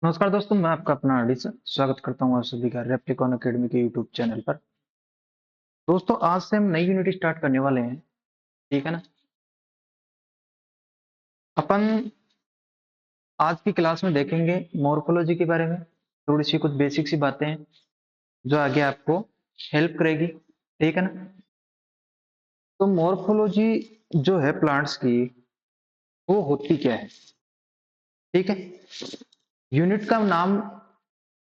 नमस्कार दोस्तों, मैं आपका अपना आरडी स्वागत करता हूँ आप सभी का रेप्लिकॉन एकेडमी के यूट्यूब चैनल पर। दोस्तों, आज से हम नई यूनिट स्टार्ट करने वाले हैं। ठीक है ना। अपन आज की क्लास में देखेंगे मॉर्फोलॉजी के बारे में, थोड़ी सी कुछ बेसिक सी बातें हैं जो आगे आपको हेल्प करेगी। ठीक है ना। तो मॉर्फोलॉजी जो है प्लांट्स की, वो होती क्या है। ठीक है। यूनिट का नाम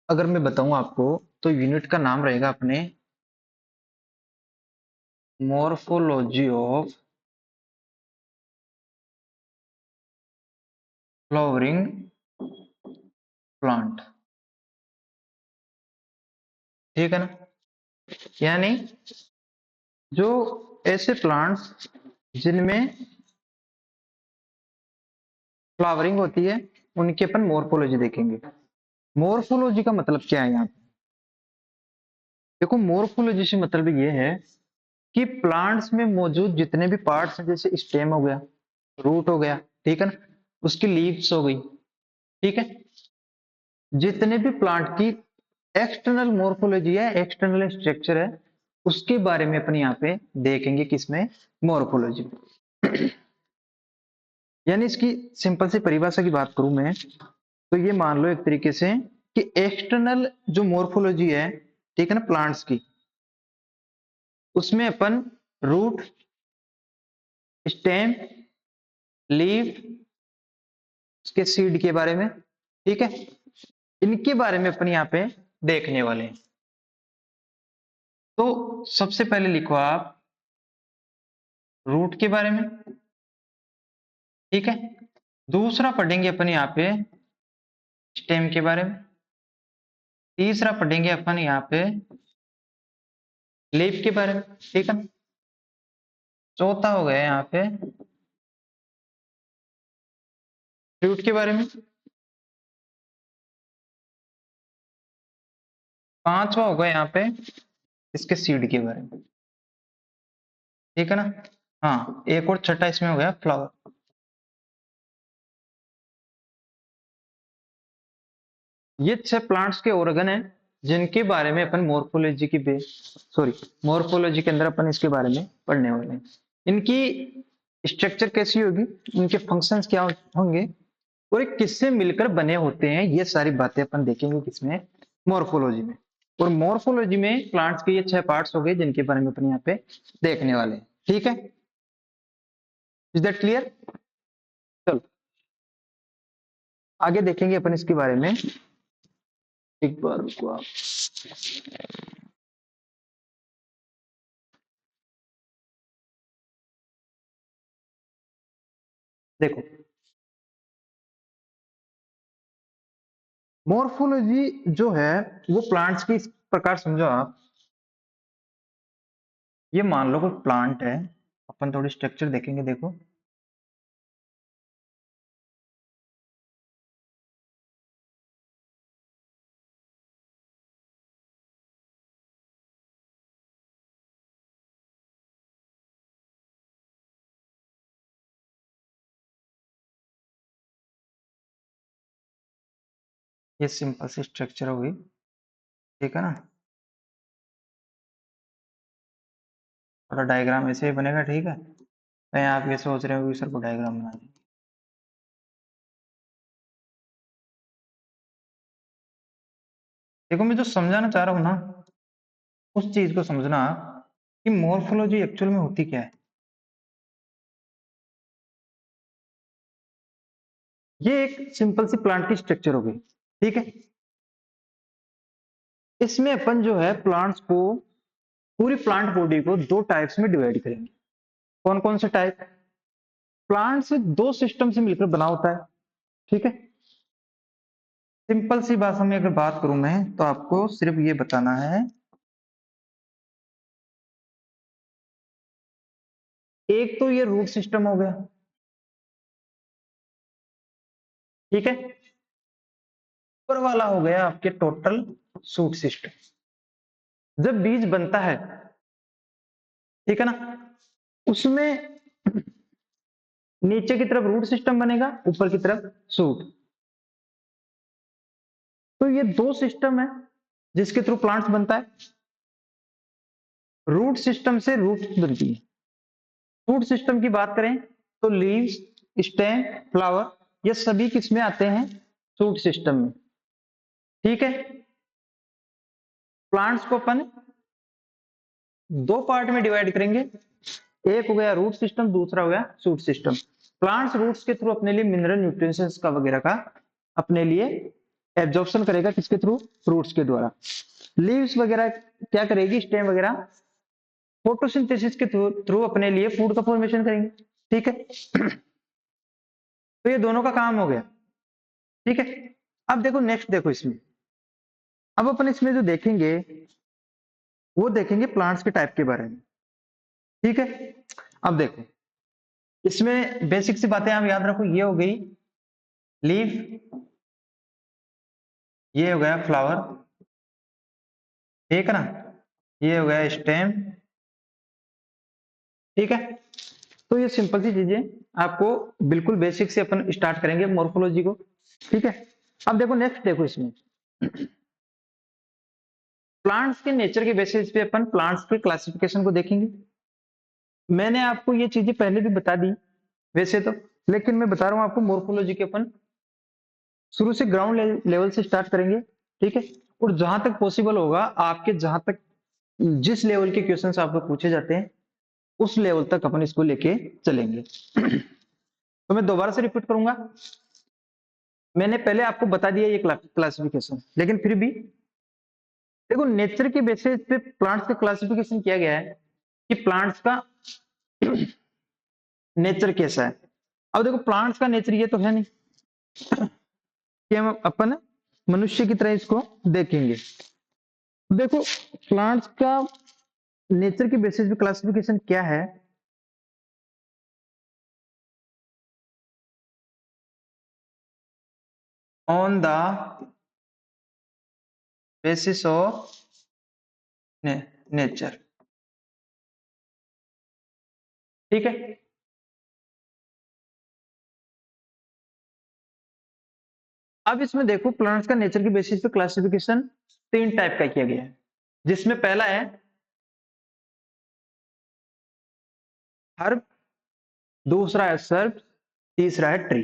अगर मैं बताऊं आपको, तो यूनिट का नाम रहेगा अपने मॉर्फोलॉजी ऑफ फ्लावरिंग प्लांट। ठीक है ना। यानी जो ऐसे प्लांट्स जिनमें फ्लावरिंग होती है, उनकी अपन मॉर्फोलॉजी देखेंगे। मॉर्फोलॉजी का मतलब क्या है यहाँ पे? देखो, मॉर्फोलॉजी से मतलब ये है कि प्लांट्स में मौजूद जितने भी पार्ट्स हैं, जैसे स्टेम हो गया, रूट हो गया, ठीक है ना, उसकी लीव्स हो गई, ठीक है, जितने भी प्लांट की एक्सटर्नल मॉर्फोलॉजी है, एक्सटर्नल स्ट्रक्चर है, उसके बारे में अपन यहाँ पे देखेंगे किसमें, मॉर्फोलॉजी में। यानी इसकी सिंपल सी परिभाषा की बात करूं मैं, तो ये मान लो एक तरीके से कि एक्सटर्नल जो मॉर्फोलॉजी है, ठीक है ना, प्लांट्स की, उसमें अपन रूट, स्टेम, लीफ, उसके सीड के बारे में, ठीक है, इनके बारे में अपन यहाँ पे देखने वाले हैं। तो सबसे पहले लिखो आप रूट के बारे में, ठीक है। दूसरा पढ़ेंगे अपन यहाँ पे स्टेम के बारे में। तीसरा पढ़ेंगे अपन यहाँ पे लीफ के बारे में, ठीक है। चौथा हो गया यहाँ पे फ्रूट के बारे में। पांचवा होगा यहाँ पे इसके सीड के बारे में, ठीक है ना। हाँ, एक और छठा इसमें हो गया फ्लावर। ये 6 प्लांट्स के ऑर्गन हैं जिनके बारे में अपन मॉर्फोलॉजी की बेस सॉरी मॉर्फोलॉजी के अंदर अपन इसके बारे में पढ़ने वाले हैं। इनकी स्ट्रक्चर कैसी होगी, इनके फंक्शंस क्या होंगे, और ये किससे मिलकर बने होते हैं, ये सारी बातें अपन देखेंगे किसमें, मॉर्फोलॉजी में। और मॉर्फोलॉजी में प्लांट्स के ये 6 पार्ट्स हो गए जिनके बारे में अपन यहाँ पे देखने वाले हैं। ठीक है, इज दैट क्लियर। चलो आगे देखेंगे अपन इसके बारे में। एक बार रुको आप। देखो, मॉर्फोलॉजी जो है वो प्लांट्स की इस प्रकार समझो आप। ये मान लो कोई प्लांट है, अपन थोड़ी स्ट्रक्चर देखेंगे। देखो, ये सिंपल सी स्ट्रक्चर होगी, ठीक है ना। थोड़ा डायग्राम ऐसे ही बनेगा, ठीक है। कहीं आप ये सोच रहे हो कि सर को डायग्राम बना दें। देखो, मैं जो समझाना चाह रहा हूँ ना, उस चीज को समझना कि मॉर्फोलॉजी एक्चुअल में होती क्या है। ये एक सिंपल सी प्लांट की स्ट्रक्चर हो गई, ठीक है। इसमें अपन जो है प्लांट्स को, पूरी प्लांट बॉडी को 2 टाइप्स में डिवाइड करेंगे। कौन कौन से टाइप? प्लांट्स 2 सिस्टम से मिलकर बना होता है, ठीक है। सिंपल सी भाषा में अगर बात करूं मैं, तो आपको सिर्फ ये बताना है, एक तो ये रूट सिस्टम हो गया, ठीक है। ऊपर वाला हो गया आपके टोटल सूट सिस्टम। जब बीज बनता है, ठीक है ना, उसमें नीचे की तरफ रूट सिस्टम बनेगा, ऊपर की तरफ सूट। तो ये दो सिस्टम है जिसके थ्रू प्लांट्स बनता है। रूट सिस्टम से रूट बनती है। रूट सिस्टम की बात करें तो लीव्स, स्टेम, फ्लावर, ये सभी किसमें आते हैं? रूट सिस्टम में। ठीक है। प्लांट्स को अपन दो पार्ट में डिवाइड करेंगे, एक हो गया रूट सिस्टम, दूसरा हो गया शूट सिस्टम। प्लांट्स रूट्स के थ्रू अपने लिए मिनरल न्यूट्रिएंट्स का वगैरह का अपने लिए एब्जॉर्प्शन करेगा, किसके थ्रू? रूट्स के द्वारा। लीव्स वगैरह क्या करेगी? स्टेम वगैरह फोटोसिंथेसिस के थ्रू अपने लिए फूड का फॉर्मेशन करेंगे। ठीक है। तो ये दोनों का काम हो गया। ठीक है। अब देखो नेक्स्ट, देखो इसमें, अब अपन इसमें जो देखेंगे वो देखेंगे प्लांट्स के टाइप के बारे में। ठीक है। अब देखो इसमें बेसिक सी बातें आप याद रखो, ये हो गई लीफ, ये हो गया फ्लावर, ठीक है ना, ये हो गया स्टेम। ठीक है। तो ये सिंपल सी चीजें आपको बिल्कुल बेसिक से अपन स्टार्ट करेंगे मॉर्फोलॉजी को। ठीक है। अब देखो नेक्स्ट, देखो इसमें प्लांट्स के नेचर के बेसिस पे अपन प्लांट्स के क्लासिफिकेशन को देखेंगे। मैंने आपको ये चीजें पहले भी बता दी वैसे तो, लेकिन मैं बता रहा हूं आपको मॉर्फोलॉजी के अपन शुरू से ग्राउंड लेवल से स्टार्ट करेंगे। ठीक है। और जहां तक पॉसिबल होगा आपके, जहां तक जिस लेवल के क्वेश्चंस आपको पूछे जाते हैं उस लेवल तक अपन इसको लेके चलेंगे। तो मैं दोबारा से रिपीट करूंगा, मैंने पहले आपको बता दिया ये क्लासिफिकेशन, लेकिन फिर भी देखो नेचर के बेसिस पे प्लांट्स का क्लासिफिकेशन किया गया है कि प्लांट्स का नेचर कैसा है। अब देखो प्लांट्स का नेचर ये तो है नहीं कि हम अपन मनुष्य की तरह इसको देखेंगे। देखो प्लांट्स का नेचर के बेसिस पे क्लासिफिकेशन क्या है? On the basis of nature. ठीक है। अब इसमें देखो प्लांट्स का नेचर के बेसिस पे क्लासिफिकेशन तीन टाइप का किया गया है, जिसमें पहला है हर्ब, दूसरा है सर्ब, तीसरा है ट्री।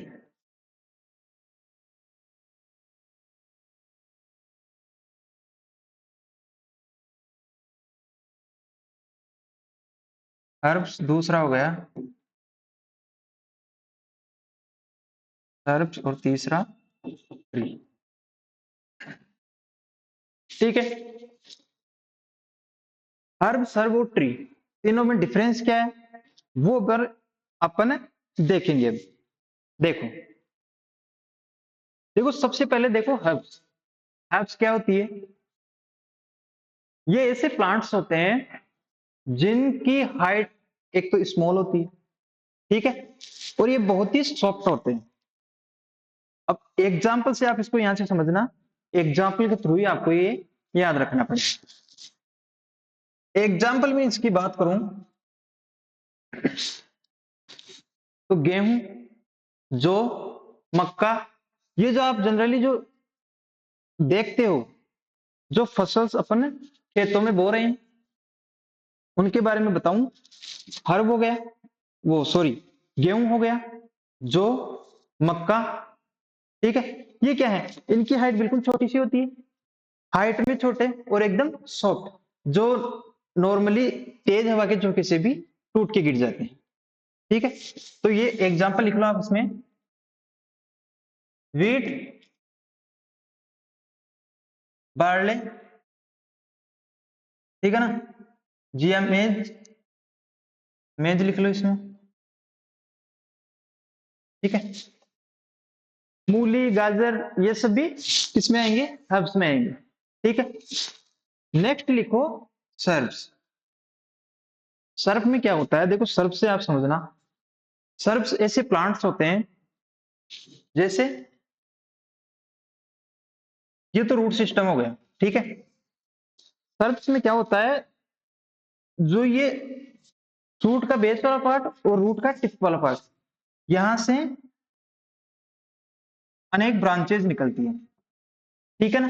हर्ब्स दूसरा हो गया सर्ब्स और तीसरा ट्री। ठीक है। हर्ब, सर्ब और ट्री, तीनों में डिफरेंस क्या है वो पर अपन देखेंगे। अब देखो, देखो सबसे पहले देखो हर्ब्स। हर्ब्स क्या होती है? ये ऐसे प्लांट्स होते हैं जिनकी हाइट एक तो स्मॉल होती है, ठीक है, और ये बहुत ही सॉफ्ट होते हैं। अब एग्जाम्पल से आप इसको यहां से समझना, एग्जाम्पल के थ्रू ही आपको ये याद रखना पड़ेगा। एग्जाम्पल में इसकी बात करूं तो गेहूं, जौ, मक्का, ये जो आप जनरली जो देखते हो, जो फसल्स अपन खेतों में बो रहे हैं उनके बारे में बताऊं। हर्ब हो गया, वो सॉरी गेहूं हो गया, जौ, मक्का। ठीक है। ये क्या है? इनकी हाइट बिल्कुल छोटी सी होती है, हाइट में छोटे और एकदम सॉफ्ट, जो नॉर्मली तेज हवा के झोंके से भी टूट के गिर जाते हैं। ठीक है। तो ये एग्जांपल लिख लो आप इसमें, वीट, बार्ले, ठीक है ना, जिया मेज, मेज लिख लो इसमें। ठीक है। मूली, गाजर, ये सब भी किसमें आएंगे? हर्ब्स में आएंगे। ठीक है। नेक्स्ट लिखो सर्ब्स। सर्फ में क्या होता है? देखो सर्फ से आप समझना, सर्फ ऐसे प्लांट्स होते हैं जैसे, ये तो रूट सिस्टम हो गया, ठीक है। सर्फ में क्या होता है? जो ये शूट का बेस वाला पार्ट और रूट का टिप वाला पार्ट, यहां से अनेक ब्रांचेज निकलती हैं। ठीक है ना।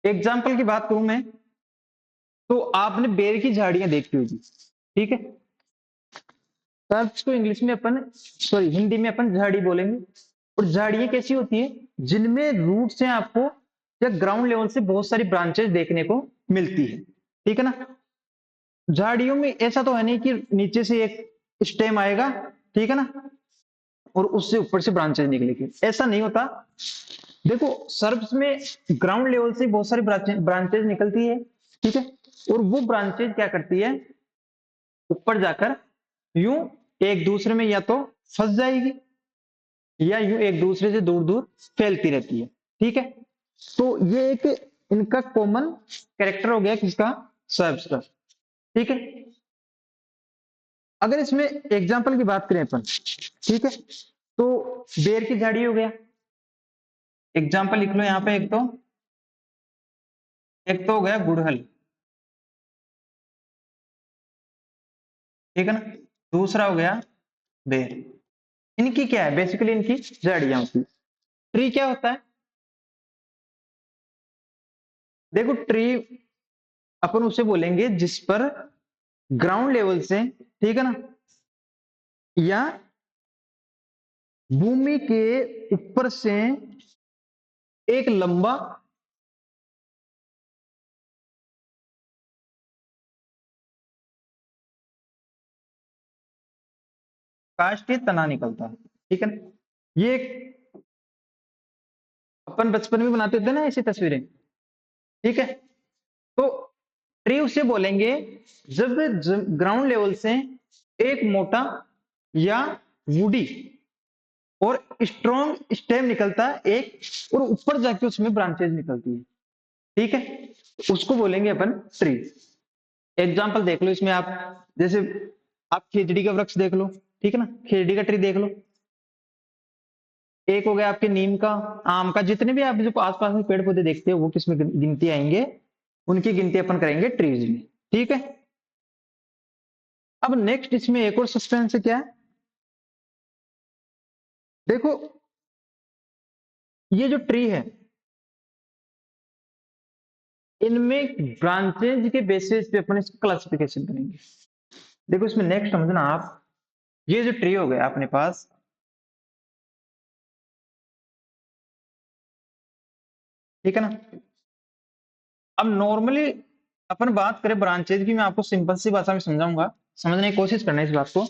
एग्जाम्पल की बात करूं मैं, तो आपने बेर की झाड़ियां देखी होगी, ठीक है। सर्प्स को इंग्लिश में अपन, सॉरी हिंदी में अपन झाड़ी बोलेंगे। और झाड़ियां कैसी होती है, जिनमें रूट से आपको या ग्राउंड लेवल से बहुत सारी ब्रांचेस देखने को मिलती है, ठीक है ना। झाड़ियों में ऐसा तो है नहीं कि नीचे से एक स्टेम आएगा, ठीक है ना, और उससे ऊपर से ब्रांचेज निकलेगी, ऐसा नहीं होता। देखो सर्प्स में ग्राउंड लेवल से बहुत सारी ब्रांचेज निकलती है, ठीक है। और वो ब्रांचेज क्या करती है, ऊपर जाकर यूं एक दूसरे में या तो फंस जाएगी या यूं एक दूसरे से दूर दूर फैलती रहती है, ठीक है। तो ये एक इनका कॉमन कैरेक्टर हो गया किसका, सर्प्स का, ठीक है। अगर इसमें एग्जाम्पल की बात करें अपन, ठीक है, तो बेर की झाड़ी हो गया, एग्जाम्पल लिख लो यहाँ पे। एक तो हो गया गुड़हल, ठीक है ना। दूसरा हो गया बेर। इनकी क्या है, बेसिकली इनकी जड़ियां होती। ट्री क्या होता है, देखो ट्री अपन उसे बोलेंगे जिस पर ग्राउंड लेवल से, ठीक है ना, या भूमि के ऊपर से एक लंबा काष्ठीय तना निकलता है, ठीक है ना। ये अपन बचपन में बनाते थे ना ऐसी तस्वीरें, ठीक है। तो ट्री उसे बोलेंगे जब ग्राउंड लेवल से एक मोटा या वुडी और स्ट्रॉन्ग स्टेम निकलता है एक, और ऊपर जाके उसमें ब्रांचेज निकलती है, ठीक है। उसको बोलेंगे अपन ट्री। एग्जाम्पल देख लो इसमें आप, जैसे आप खेजड़ी का वृक्ष देख लो, ठीक है ना, खेजड़ी का ट्री देख लो। एक हो गया आपके नीम का, आम का, जितने भी आप जो आसपास में पेड़ पौधे देखते हो वो किसमें गिनती आएंगे, उनकी गिनती अपन करेंगे ट्रीज में, ठीक है। अब नेक्स्ट इसमें एक और सस्पेंस है, क्या है, देखो ये जो ट्री है इनमें ब्रांचेज के बेसिस पे अपन इसको क्लासिफिकेशन करेंगे। देखो इसमें नेक्स्ट समझना आप, ये जो ट्री हो गया अपने पास, ठीक है ना। अब नॉर्मली अपन बात करें ब्रांचेज की, मैं आपको सिंपल सी भाषा में समझाऊंगा, समझने की कोशिश करना है इस बात को।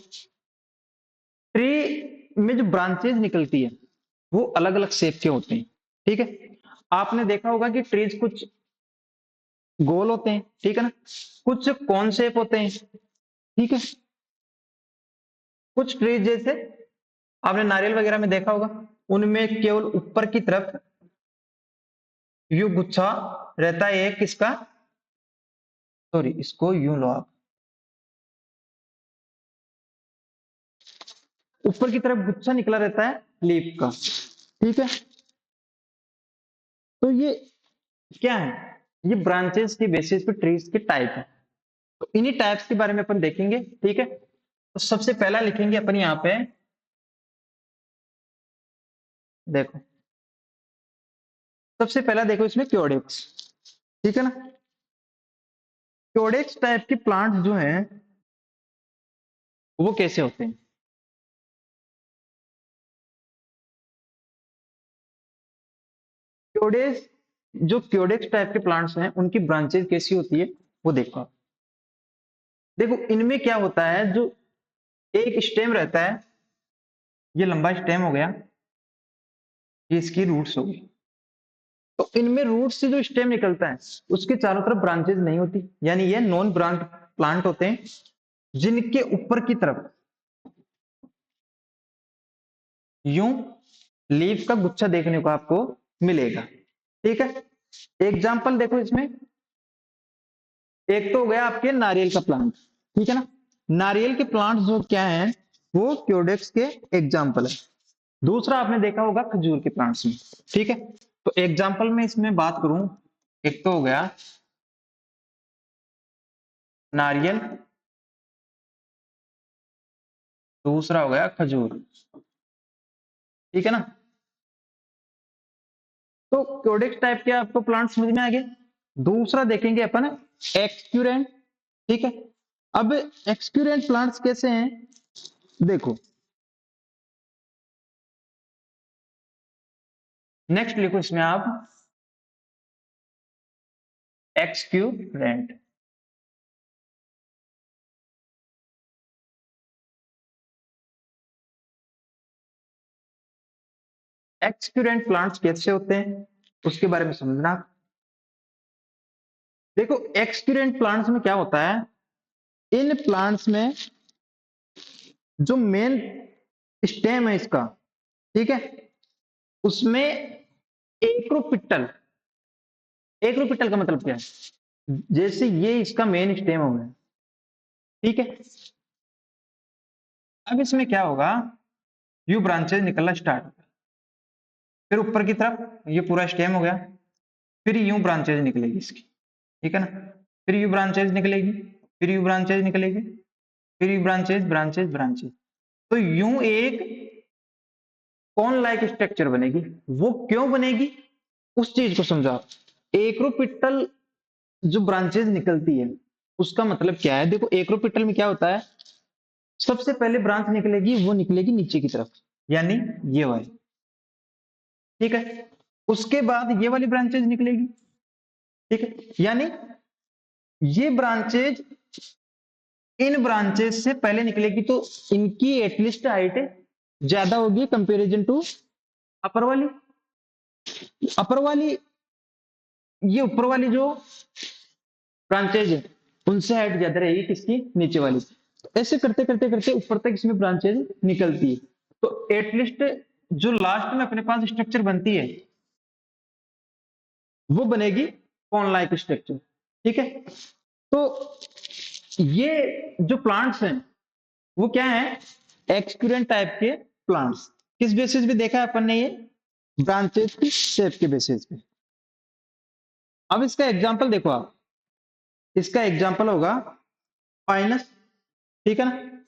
ट्री में जो ब्रांचेज निकलती है वो अलग अलग शेप के होते हैं, ठीक है। आपने देखा होगा कि ट्रीज कुछ गोल होते हैं, ठीक है ना, कुछ कौन शेप होते हैं, ठीक है। कुछ ट्रीज जैसे आपने नारियल वगैरह में देखा होगा, उनमें केवल ऊपर की तरफ यू गुच्छा रहता है एक किसका, सॉरी इसको यूं लो आप, ऊपर की तरफ गुच्छा निकला रहता है लीफ का, ठीक है। तो ये क्या है, ये ब्रांचेस के बेसिस पे ट्रीज के टाइप है। तो इन्हीं टाइप्स के बारे में अपन देखेंगे, ठीक है। तो सबसे पहला लिखेंगे अपन यहाँ पे, देखो सबसे पहला देखो इसमें क्योडेक्स, ठीक है ना। क्योडेक्स टाइप के प्लांट्स जो हैं वो कैसे होते हैं, क्योडेक्स, जो क्योडेक्स टाइप के प्लांट्स हैं उनकी ब्रांचेज कैसी होती है वो देखो आप। देखो इनमें क्या होता है, जो एक स्टेम रहता है, ये लंबा स्टेम हो गया, ये इसकी रूट्स हो गई। तो इनमें रूट से जो स्टेम निकलता है उसके चारों तरफ ब्रांचेज नहीं होती, यानी ये नॉन ब्रांच प्लांट होते हैं, जिनके ऊपर की तरफ यूं लीफ का गुच्छा देखने को आपको मिलेगा, ठीक है। एग्जाम्पल देखो इसमें, एक तो हो गया आपके नारियल का प्लांट, ठीक है ना। नारियल के प्लांट जो क्या है वो क्योडेक्स के एग्जाम्पल है। दूसरा आपने देखा होगा खजूर के प्लांट्स में, ठीक है। तो एग्जाम्पल में इसमें बात करूं, एक तो हो गया नारियल, दूसरा हो गया खजूर, ठीक है ना। तो क्योडेक्स टाइप के आपको प्लांट समझ में आ गए। दूसरा देखेंगे अपन एक्सक्यूरेंट। ठीक है, अब एक्सक्यूरेंट प्लांट्स कैसे हैं, देखो नेक्स्ट लिखो इसमें आप एक्सक्यूरेंट। एक्सक्यूरेंट प्लांट्स कैसे होते हैं उसके बारे में समझना। देखो एक्सक्यूरेंट प्लांट्स में क्या होता है, इन प्लांट्स में जो मेन स्टेम है इसका, ठीक है, उसमें एक्रोपिटल। एक्रोपिटल का मतलब क्या है, जैसे ये इसका मेन स्टेम हो गया, ठीक है। अब इसमें क्या होगा, यू ब्रांचेज निकलना स्टार्ट, फिर ऊपर की तरफ ये पूरा स्टेम हो गया, फिर यूं ब्रांचेज निकलेगी इसकी, ठीक है ना, फिर यू ब्रांचेज निकलेगी, फिर यू ब्रांचेज निकलेगी, फिर यू ब्रांचेज ब्रांचेज ब्रांचेज। तो यूं एक कौन लाइक स्ट्रक्चर बनेगी। वो क्यों बनेगी उस चीज को समझा। एक्रोपिटल जो ब्रांचेज निकलती है उसका मतलब क्या है, देखो एक्रोपिटल में क्या होता है, सबसे पहले ब्रांच निकलेगी वो निकलेगी नीचे की तरफ, यानी ये वाली, ठीक है। उसके बाद ये वाली ब्रांचेज निकलेगी, ठीक है, यानी ये ब्रांचेज इन ब्रांचेस से पहले निकलेगी, तो इनकी एटलीस्ट हाइट ज्यादा होगी कंपैरिजन टू अपर वाली। अपर वाली, ये ऊपर वाली जो ब्रांचेज है उनसे हाइट ज्यादा रहेगी किसकी, नीचे वाली। तो ऐसे करते करते करते ऊपर तक इसमें ब्रांचेज निकलती है, तो एटलीस्ट जो लास्ट में अपने पास स्ट्रक्चर बनती है वो बनेगी कॉन लाइक स्ट्रक्चर, ठीक है। तो ये जो प्लांट्स हैं वो क्या है, एक्सक्यूरेंट टाइप के प्लांट्स। किस बेसिस पे देखा है अपन ने, ये ब्रांचेज की शेप के बेसिस पे। अब इसका एग्जांपल देखो आप, इसका एग्जांपल होगा पाइनस, ठीक है ना।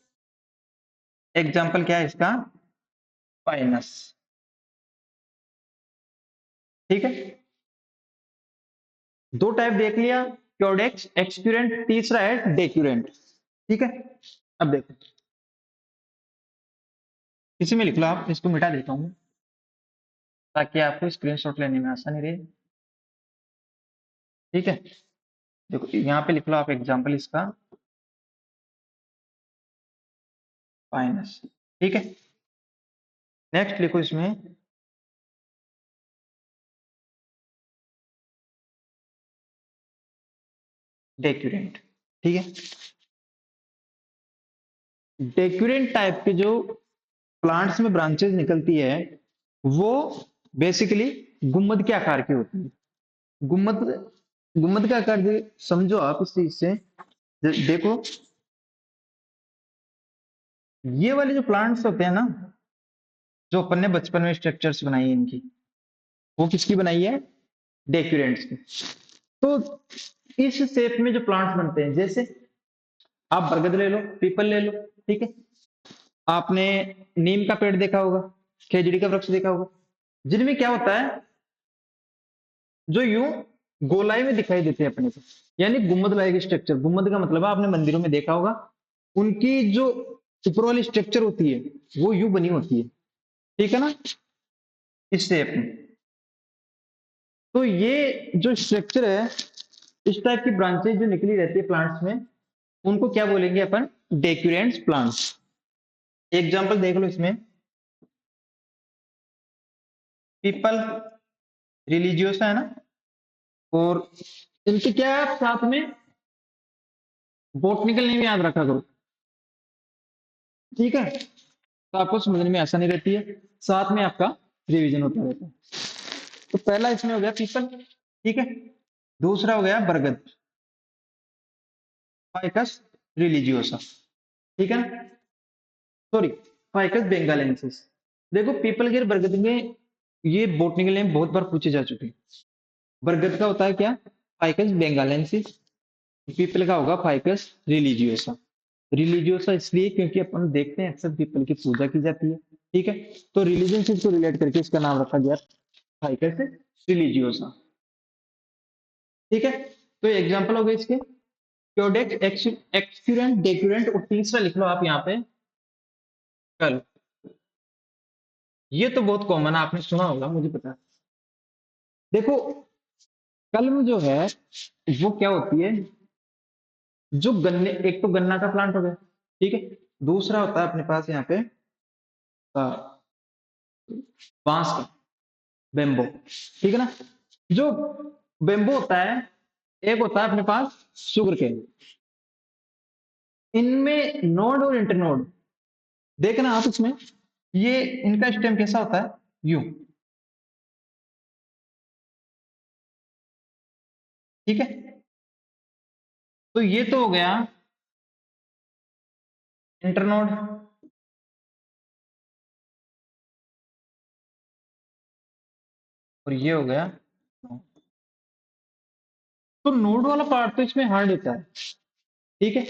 एग्जांपल क्या है इसका, पाइनस, ठीक है। दो टाइप देख लिया, क्योडेक्स एक्सक्यूरेंट, तीसरा है डेक्यूरेंट, ठीक है। अब देखो इसी में लिख लो आप, इसको मिटा देता हूं ताकि आपको स्क्रीनशॉट लेने में आसानी रहे, ठीक है। देखो यहाँ पे लिख लो आप एग्जांपल इसका पाइनस, ठीक है। नेक्स्ट लिखो इसमें डेक्यूरेंट, ठीक है। डेक्यूरेंट टाइप के जो प्लांट्स में ब्रांचेज निकलती है वो बेसिकली गुम्मद के आकार की होती है। गुम्मद, गुम्मद का आकार समझो आप इस चीज से, देखो ये वाले जो प्लांट्स होते हैं ना, जो अपन ने बचपन में स्ट्रक्चर्स बनाई है इनकी, वो किसकी बनाई है, डेक्यूरेंट्स की। तो इस शेप में जो प्लांट्स बनते हैं, जैसे आप बरगद ले लो, पीपल ले लो, ठीक है। आपने नीम का पेड़ देखा होगा, खेजड़ी का वृक्ष देखा होगा, जिनमें क्या होता है, जो यूं गोलाई में दिखाई देते हैं अपने को, यानी गुम्मद लाइक स्ट्रक्चर। गुम्मद का मतलब है आपने मंदिरों में देखा होगा, उनकी जो ऊपर वाली स्ट्रक्चर होती है वो यूं बनी होती है, ठीक है ना, इस शेप में। तो ये जो स्ट्रक्चर है, इस टाइप की ब्रांचेज जो निकली रहती है प्लांट्स में, उनको क्या बोलेंगे अपन, डेक्यूरेंट्स प्लांट्स। एग्जांपल देख लो इसमें, पीपल रिलीजियोसा है ना, और इनके क्या है, आप साथ में बोटनिकल नेम याद रखा करो, ठीक है, तो आपको समझने में आसानी रहती है, साथ में आपका रिवीजन होता रहता है। तो पहला इसमें हो गया पीपल, ठीक है। दूसरा हो गया बरगद, फाइकस रिलीजियोसा, ठीक है ना, सॉरी फाइकस बेंगालेंसिस। देखो पीपल के और बरगद में ये बोटनिकल नेम बहुत बार पूछे जा चुके हैं। बरगद का होता है क्या, फाइकस बेंगालेंसिस, पीपल का होगा फाइकस रिलीजियोसा। रिलीजियोसा इसलिए क्योंकि अपन देखते हैं अक्सर पीपल की पूजा की जाती है, ठीक है। तो रिलीजन से इसको रिलेट करके इसका नाम रखा गया हाई कैसे रिलीजियोसा। ठीक है, तो एग्जांपल हो गए इसके क्योडेक्स एक्सक्यूरेंट डेक्यूरेंट और तीसरा लिख लो आप यहाँ पे कल। ये तो बहुत कॉमन है, आपने सुना होगा, मुझे पता है। देखो कलम जो है वो क्या होती है, जो गन्ने, एक तो गन्ना का प्लांट हो गया, ठीक है, दूसरा होता है अपने पास यहाँ पे बांस का, बेम्बो, ठीक है ना। जो बेम्बो होता है, एक होता है अपने पास शुगर केन। इनमें नोड और इंटरनोड देखना आप इसमें, ये इनका स्टेम कैसा होता है, यू, ठीक है। तो ये तो हो गया इंटरनोड, और ये हो गया। तो नोड वाला पार्ट तो इसमें हार्ड होता है, ठीक है,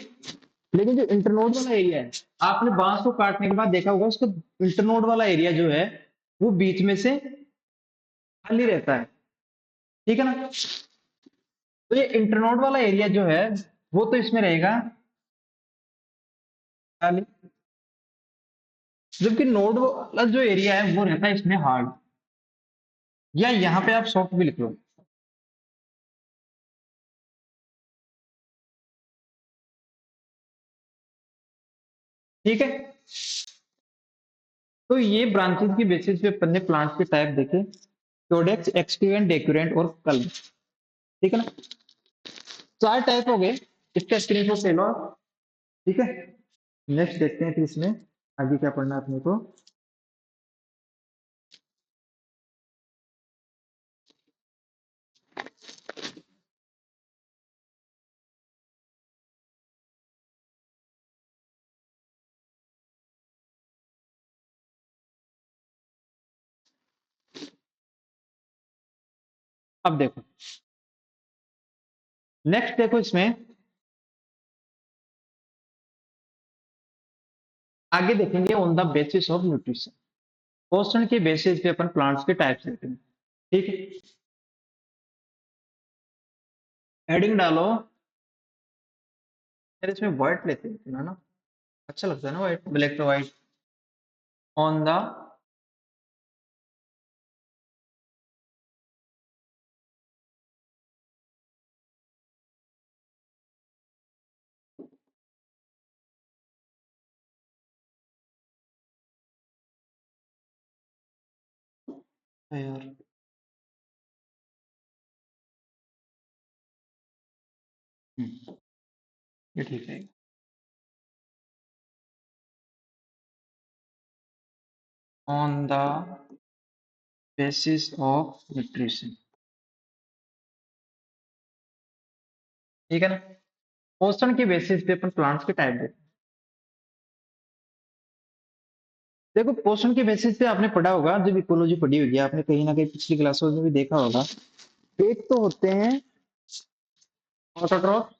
लेकिन जो इंटरनोड वाला एरिया है, आपने बांस को काटने के बाद देखा होगा उसका इंटरनोड वाला एरिया जो है वो बीच में से खाली रहता है, ठीक है ना। तो ये इंटरनोड वाला एरिया जो है वो तो इसमें रहेगा खाली, जबकि नोड वाला जो एरिया है वो रहता है इसमें हार्ड, या यहाँ पे आप सॉफ्ट भी लिख लो, ठीक है। तो ये ब्रांचेस की बेसिस पे अपन ने प्लांट्स के टाइप देखे, प्रोडक्ट्स एक्सक्यूरेंट डेक्यूरेंट और कल्म, ठीक है ना। चार टाइप हो गए, इसका स्क्रीनशॉट ले लो आप, ठीक है। नेक्स्ट देखते हैं फिर इसमें आगे क्या पढ़ना है अपने को। अब देखो नेक्स्ट देखो इसमें आगे देखेंगे on the basis of nutrition, पोषण के बेसिस पे अपन प्लांट्स के टाइप्स लेते हैं, ठीक है। हेडिंग डालो, फिर इसमें व्हाइट लेते हैं ना, अच्छा लगता है ना white, black to white. On the यार, ये ठीक है। On the basis of nutrition, ठीक है ना। पोषण के बेसिस पे अपन प्लांट्स के टाइप देते हैं। देखो पोषण के बेसिस पे आपने पढ़ा होगा, जब इकोलॉजी पढ़ी होगी आपने कहीं ना कहीं पिछली क्लासों में भी देखा होगा, एक तो होते हैं ऑटोट्रॉफ,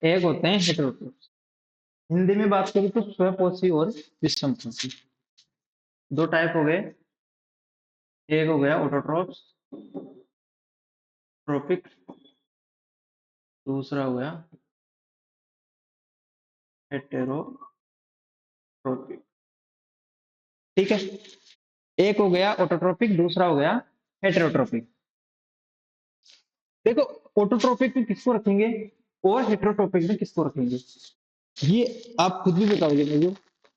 एक होते हैं हेटेरोट्रॉफ। हिंदी में बात करें तो स्वपोषी और विषमपोषी, दो टाइप हो गए, एक हो गया ऑटोट्रॉफ ट्रोपिक, दूसरा हो गया हेटेरोट्रोपिक, ठीक है। एक हो गया ऑटोट्रोपिक, दूसरा हो गया हेटेरोट्रोपिक। देखो ऑटोट्रोपिक में किसको रखेंगे और हेटेरोट्रोपिक में किसको रखेंगे, ये आप खुद भी बताओगे मुझे,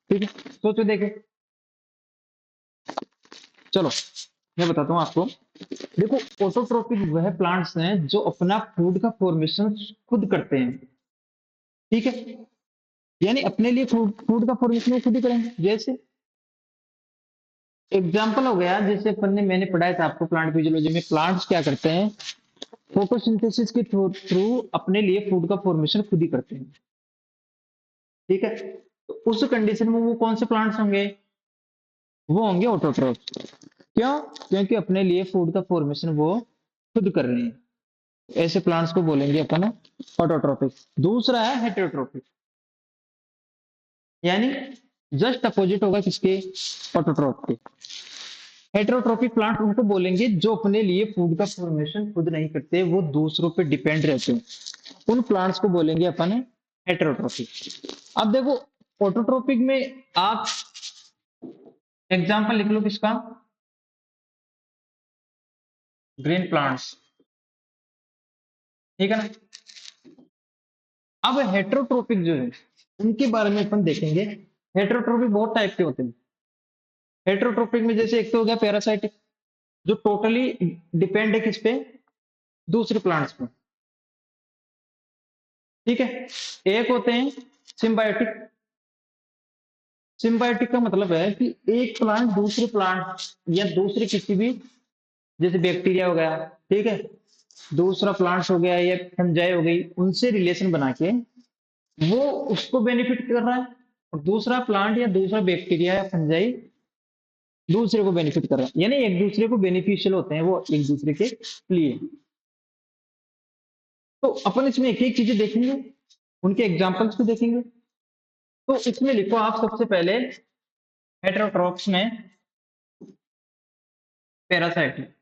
ठीक है। सोचो देखे, चलो मैं बताता हूँ आपको। देखो ऑटोट्रोपिक वह प्लांट्स हैं जो अपना फूड का फॉर्मेशन खुद करते हैं, ठीक है, यानी अपने लिए फूड फूड का फॉर्मेशन खुद ही करेंगे। जैसे एग्जांपल हो गया, जैसे अपन ने मैंने पढ़ाया था आपको प्लांट फिजियोलॉजी में, प्लांट्स क्या करते हैं, फोटोसिंथेसिस के थ्रू अपने लिए फूड का फॉर्मेशन खुद ही करते हैं, ठीक है। तो उस कंडीशन में वो कौन से प्लांट्स होंगे, वो होंगे ऑटोट्रोफ। क्यों, क्योंकि अपने लिए फूड का फॉर्मेशन वो खुद कर रहे हैं, ऐसे प्लांट्स को बोलेंगे अपन ऑटोट्रोपिक। दूसरा है हेटेरोट्रोपिक, यानी जस्ट अपोजिट होगा किसके, ऑटोट्रोफ के। हेटेरोट्रोफिक प्लांट उनको बोलेंगे जो अपने लिए फूड का फॉर्मेशन खुद नहीं करते, वो दूसरों पे डिपेंड रहते हैं। उन प्लांट्स को बोलेंगे अपन हेटेरोट्रोफिक। अब देखो ऑटोट्रोपिक में आप एग्जांपल लिख लो किसका, ग्रीन प्लांट्स, ठीक है ना। अब हेटेरोट्रोपिक जो है उनके बारे में अपन देखेंगे। हेटेरोट्रोपिक बहुत टाइप के होते हैं। हेटेरोट्रोपिक में जैसे एक तो हो गया पैरासाइटिक, जो टोटली डिपेंड है किस पे, दूसरे प्लांट्स पे, ठीक है। एक होते हैं सिम्बायोटिक। सिम्बायोटिक का मतलब है कि एक प्लांट दूसरे प्लांट या दूसरे किसी भी, जैसे बैक्टीरिया हो गया, ठीक है, दूसरा प्लांट्स हो गया या फंजाई हो गई, उनसे रिलेशन बना के वो उसको बेनिफिट कर रहा है, और दूसरा प्लांट या दूसरा बैक्टीरिया या फंजाई दूसरे को बेनिफिट कर रहा है, यानी एक दूसरे को बेनिफिशियल होते हैं वो एक दूसरे के लिए। तो अपन इसमें एक एक चीजें देखेंगे, उनके एग्जाम्पल्स भी देखेंगे। तो इसमें लिखो आप सबसे पहले हेटेरोट्रोप्स में पैरासाइटिक,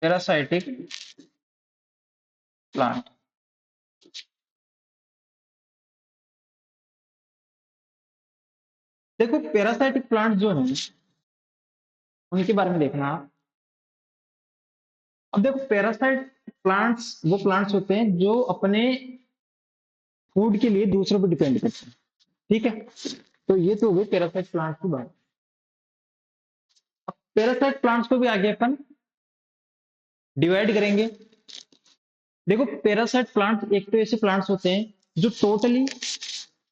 पैरासाइटिक प्लांट। देखो पैरासाइटिक प्लांट जो है उनके बारे में देखना आप। अब देखो पैरासाइट प्लांट्स वो प्लांट्स होते हैं जो अपने फूड के लिए दूसरों पर डिपेंड करते हैं, ठीक है। तो ये तो हो गई पैरासाइट प्लांट्स की बात। अब पैरासाइट प्लांट्स को भी आगे अपन डिवाइड करेंगे। देखो पैरासाइट प्लांट एक तो ऐसे प्लांट्स होते हैं जो टोटली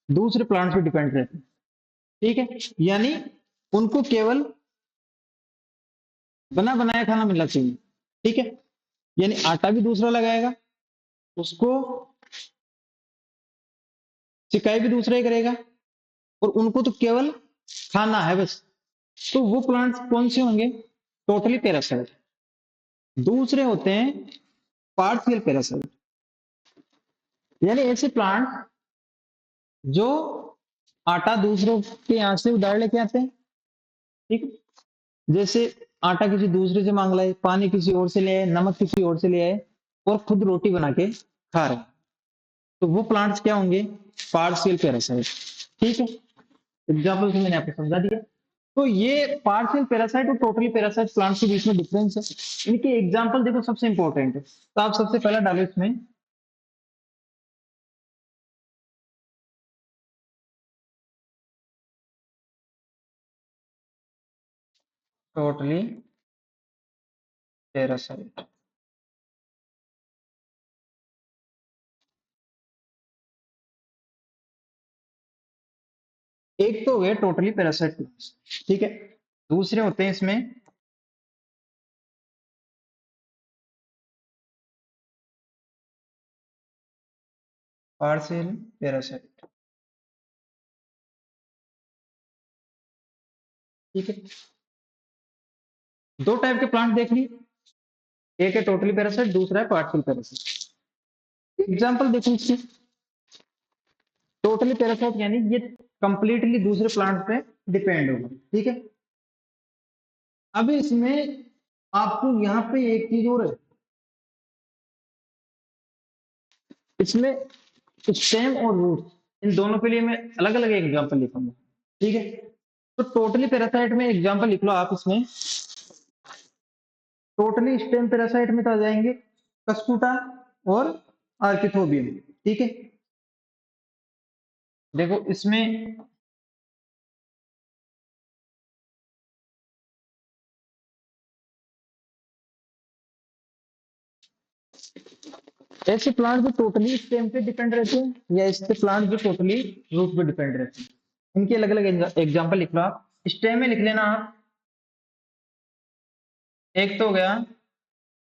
दूसरे प्लांट्स पे डिपेंड रहते हैं, ठीक है, यानी उनको केवल बना बनाया खाना मिलना चाहिए, ठीक है। यानी आटा भी दूसरा लगाएगा, उसको सिकाई भी दूसरा ही करेगा, और उनको तो केवल खाना है बस। तो वो प्लांट्स कौन से होंगे, टोटली पैरासाइट। दूसरे होते हैं पार्शियल पैरासाइट, यानी ऐसे प्लांट जो आटा दूसरों के यहाँ से उधार लेके आते हैं, ठीक है। जैसे आटा किसी दूसरे से मांग लाए, पानी किसी और से ले आए, नमक किसी और से ले आए, और खुद रोटी बना के खा रहे हैं, तो वो प्लांट्स क्या होंगे, पार्शियल पैरासाइट, ठीक है। एग्जाम्पल से मैंने आपको समझा दिया। तो ये पार्शियल पैरासाइट और टोटली पैरासाइट प्लांट्स के बीच में डिफरेंस है। इनके एग्जाम्पल देखो सबसे इंपॉर्टेंट है, तो आप सबसे पहला डालो इसमें टोटली पैरासाइट। एक तो हो गया टोटली पैरासाइट प्लांट्स, ठीक है। दूसरे होते हैं इसमें पार्शियल पैरासाइट, ठीक है। दो टाइप के प्लांट देख ली, एक है टोटली पैरासाइट, दूसरा है पार्शियल पैरासाइट। एग्जाम्पल देखो इसकी, टोटली पैरासाइट यानी ये कंप्लीटली दूसरे प्लांट पे डिपेंड होगा, ठीक है। अब इसमें आपको यहाँ पे एक चीज और है, इसमें स्टेम और रूट, इन दोनों के लिए मैं अलग अलग एग्जाम्पल लिखूंगा, ठीक है। तो टोटली पैरासाइट में एग्जाम्पल लिख लो आप इसमें। टोटली स्टेम पैरासाइट में तो आ जाएंगे कस्कुटा और आर्किथोबियम, ठीक है। देखो इसमें ऐसे प्लांट जो टोटली स्टेम पे डिपेंड रहते हैं, या ऐसे प्लांट जो टोटली रूट पे डिपेंड रहते हैं, इनके अलग अलग एग्जाम्पल लिख लो आप। स्टेम में लिख लेना आप, एक तो हो गया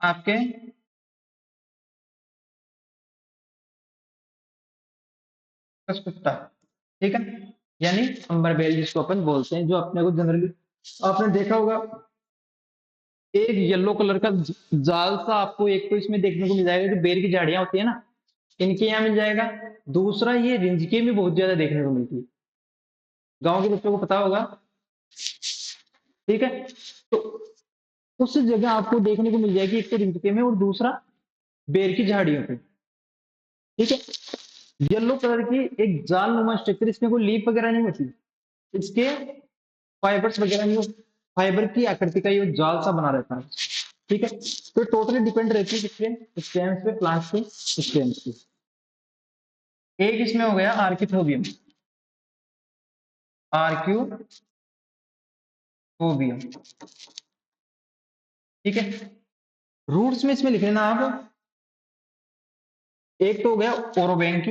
आपके कस्कुटा, ठीक है, यानी अंबर बेल जिसको अपन बोलते हैं, जो अपने को जनरली आपने देखा होगा एक येलो कलर का जाल सा आपको एक तो इसमें देखने को मिल जाएगा, जो बेर की झाड़ियां होती है ना, इनके यहाँ मिल जाएगा। दूसरा ये रिंजके में बहुत ज्यादा देखने को मिलती है, गांव के बच्चों को पता होगा, ठीक है। तो उस जगह आपको देखने को मिल जाएगी, एक तो रिंगटे में और दूसरा बेर की झाड़ियों पे। ठीक है। येलो कलर की एक जाल नुमा स्ट्रक्चर, इसमें कोई लीफ वगैरह नहीं होती, इसके फाइबर्स वगैरह नहीं होते, फाइबर की आकृति का ये जाल सा बना रहता है। ठीक है। तो टोटली डिपेंड रहती है किसपे, स्टेम्स पे, प्लांट्स के स्टेम्स पे। एक इसमें हो गया आर्किथोबियम, आर्क्यूफोबियम। ठीक है। रूट्स में इसमें लिख लेना आप, एक तो हो गया ओरोबैंक,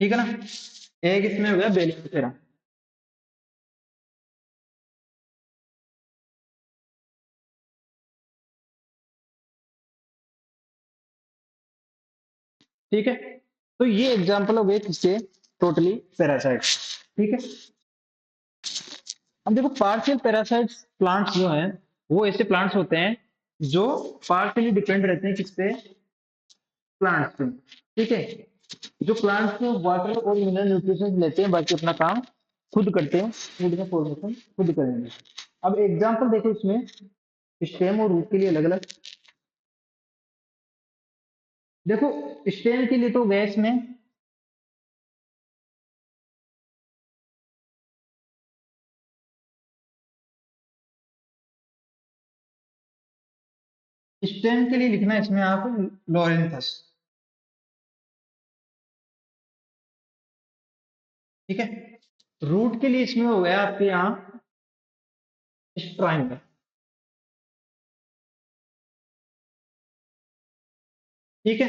ठीक है ना, एक इसमें हो गया बेलिफेरा। ठीक है। तो ये एग्जांपल हो गए किसके, टोटली पैरासाइट। ठीक है। अब देखो पार्शियल पैरासाइट्स प्लांट्स जो हैं, वो ऐसे प्लांट्स होते हैं जो पार्शियली डिपेंड रहते हैं किसपे, प्लांट्स पे। ठीक है। जो प्लांट्स में वाटर और मिनरल न्यूट्रिशन लेते हैं, बाकी अपना काम खुद करते हैं, फूड का फॉर्मेशन खुद करेंगे। अब एग्जांपल देखो इसमें, स्टेम और रूट के लिए अलग अलग। देखो स्टेम के लिए तो गैस में, स्टेम के लिए लिखना है इसमें आप लोरेंथस। ठीक है। रूट के लिए इसमें हो गया आपके यहाँ स्ट्राइंड। ठीक है।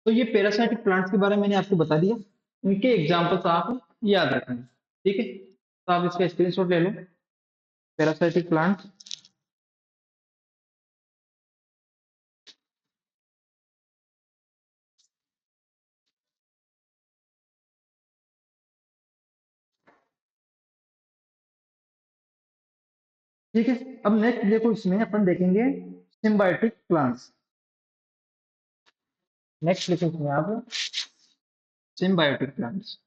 तो ये पैरासाइटिक प्लांट्स के बारे में मैंने आपको बता दिया, इनके एग्जाम्पल्स आप याद रखें। ठीक है। तो आप इसका स्क्रीनशॉट ले लो, पैरासाइटिक प्लांट। ठीक है। अब नेक्स्ट देखो, इसमें अपन देखेंगे सिम्बायोटिक प्लांट्स। नेक्स्ट लिखो इसमें आप सिम्बायोटिक प्लांट्स।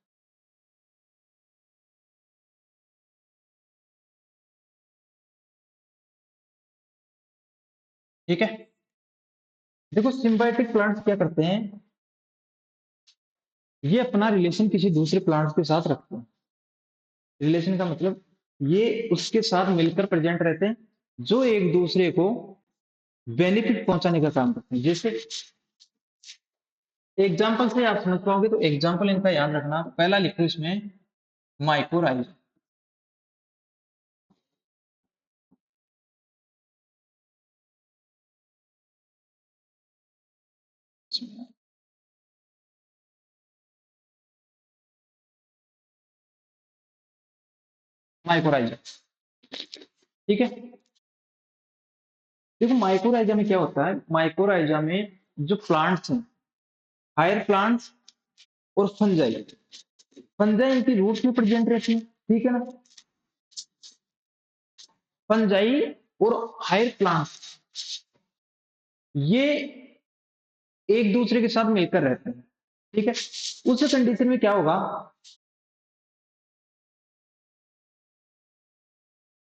ठीक है। देखो सिम्बायोटिक प्लांट्स क्या करते हैं, ये अपना रिलेशन किसी दूसरे प्लांट्स के साथ रखते हैं। रिलेशन का मतलब ये उसके साथ मिलकर प्रेजेंट रहते हैं, जो एक दूसरे को बेनिफिट पहुंचाने का काम करते हैं। जैसे एग्जाम्पल से आप समझ पाओगे, तो एग्जाम्पल इनका याद रखना, पहला लिखो इसमें माइकोराइज। माइकोराइजा। ठीक है। देखो माइकोराइजा में क्या होता है, माइकोराइजा में जो प्लांट्स हैं, हायर प्लांट्स और फंजाई, फंजाई इनकी रूट्स में प्रेजेंट रहती है। ठीक है ना। फंजाई और हायर प्लांट्स ये एक दूसरे के साथ मिलकर रहते हैं। ठीक है। उस कंडीशन में क्या होगा,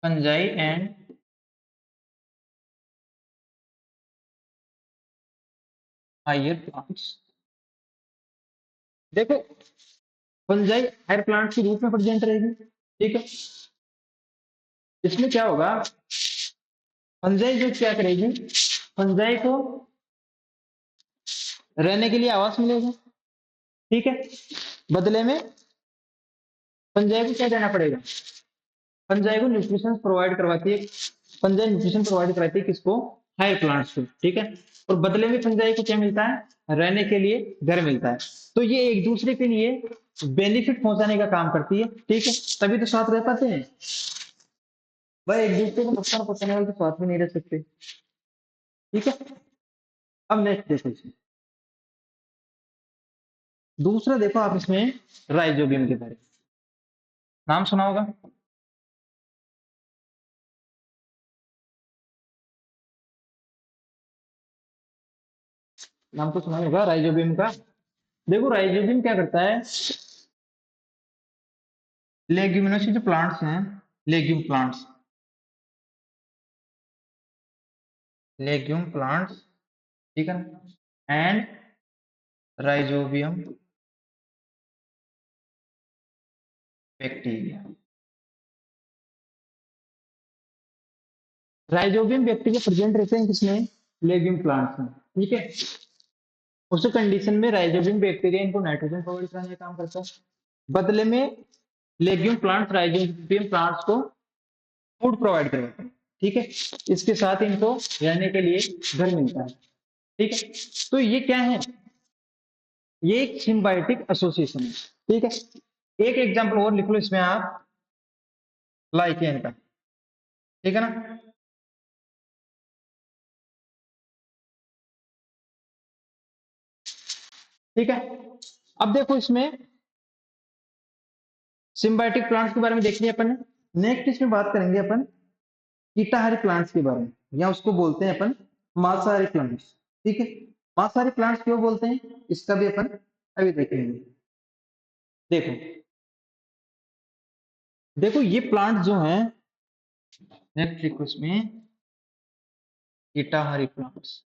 फंजाई एंड हायर प्लांट्स। देखो फंजाई हायर प्लांट्स के रूप में प्रेजेंट रहेगी। ठीक है। इसमें क्या होगा, फंजाई जो क्या करेगी, फंजाई को रहने के लिए आवास मिलेगा। ठीक है। बदले में फंजाई को क्या देना पड़ेगा, फंजाई को न्यूट्रिशन प्रोवाइड करवाती है, फंजाई न्यूट्रिशन प्रोवाइड कराती है किसको, हायर प्लांट्स को। ठीक है। और बदले में फंजाई को क्या मिलता है, रहने के लिए घर मिलता है। तो ये एक दूसरे के लिए बेनिफिट पहुंचाने का काम करती है। ठीक है। तभी तो साथ रह पाते हैं, भाई एक दूसरे को नुकसान पहुंचाने वाले तो साथ में नहीं रह सकते। ठीक है। अब नेक्स्ट देखो इसमें, दूसरा देखो आप इसमें राइजोबियम के बारे में नाम सुना होगा, नाम तो सुना ही होगा राइजोबियम का। देखो राइजोबियम क्या करता है, लेग्यूमिनोसी जो प्लांट्स हैं, लेग्यूम प्लांट्स, लेग्यूम प्लांट्स, ठीक है, and rhizobium bacteria. Rhizobium bacteria present रहते हैं किसमें, लेग्यूम प्लांट्स में, ठीक है। उस कंडीशन में राइजोबियम बैक्टीरिया इनको नाइट्रोजन प्रोवाइड कराने का काम करता है, बदले में लेग्यूम प्लांट्स राइजोबियम प्लांट्स को फूड प्रोवाइड करते हैं, ठीक है। इसके साथ इनको रहने के लिए घर मिलता है, ठीक है। तो ये क्या है, ये एक सिम्बायोटिक एसोसिएशन है, ठीक है। एक एग्जांपल और लिख लो इसमें आप, लाइकेन का, ठीक है ना। ठीक है, अब देखो इसमें सिम्बायोटिक प्लांट्स के बारे में देख लिया अपन ने। नेक्स्ट इसमें बात करेंगे अपन कीटाहारी प्लांट्स के बारे में, या उसको बोलते हैं अपन मांसाहारी प्लांट्स, ठीक है। मांसाहारी प्लांट्स क्यों बोलते हैं, इसका भी अपन अभी देखेंगे। देखो, देखो ये प्लांट जो है, नेक्स्ट लिखो इसमें कीटाहारी प्लांट्स,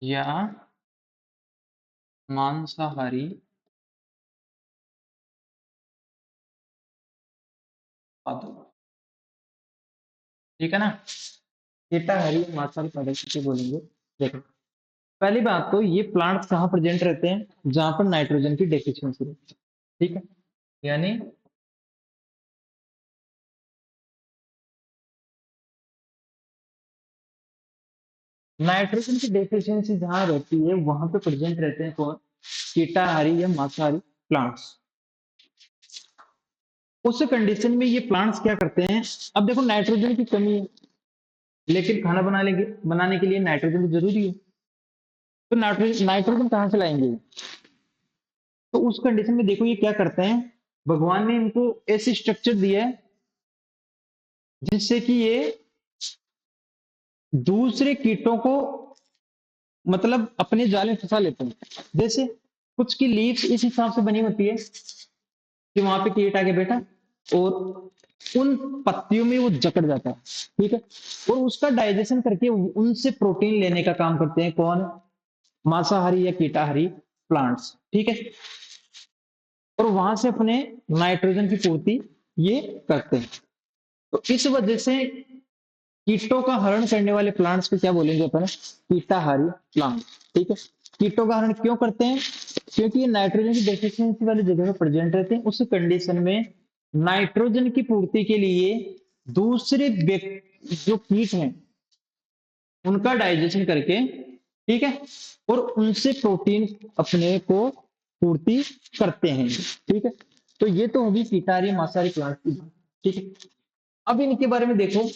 या मांसाहारी उत्पादों, ठीक है ना। कीटाहारी और मांसाहारी प्रोडक्ट की बोलेंगे। देखो, पहली बात तो ये प्लांट्स कहाँ प्रेजेंट रहते हैं, जहां पर नाइट्रोजन की डेफिशिएंसी रहती है, ठीक है। यानी नाइट्रोजन की डेफिशिएंसी जहां रहती है वहां पे प्रेजेंट रहते हैं कौन, कीटाहारी या मांसाहारी प्लांट्स। उस कंडीशन में ये प्लांट्स क्या करते हैं, अब देखो नाइट्रोजन की कमी है, लेकिन खाना बनाने के लिए नाइट्रोजन तो जरूरी है। तो नाइट्रोजन नाइट्रोजन कहाँ से लाएंगे, तो उस कंडीशन में देखो ये क्या करते हैं, भगवान ने इनको ऐसी स्ट्रक्चर दिया है जिससे कि ये दूसरे कीटों को मतलब अपने जाल में फंसा लेते हैं। जैसे कुछ की लीव्स इस हिसाब से बनी होती है कि वहां पे कीट आके बैठा और उन पत्तियों में वो जकड़ जाता है, ठीक है। और उसका डाइजेशन करके उनसे प्रोटीन लेने का काम करते हैं कौन, मांसाहारी या कीटाहारी प्लांट्स, ठीक है। और वहां से अपने नाइट्रोजन की पूर्ति ये करते हैं। तो इस वजह से कीटों का हरण करने वाले प्लांट्स को क्या बोलेंगे अपन, कीटाहारी प्लांट, ठीक है। कीटों का हरण क्यों करते हैं, क्योंकि ये नाइट्रोजन की डेफिशिएंसी वाली जगह में प्रेजेंट रहते हैं। उस कंडीशन में नाइट्रोजन की पूर्ति के लिए दूसरे जो कीट हैं उनका डाइजेशन करके, ठीक है, और उनसे प्रोटीन अपने को पूर्ति करते हैं, ठीक है। तो ये तो होगी कीटाहारी मांसाहारी प्लांट की बात, ठीक है। अब इनके बारे में देखो,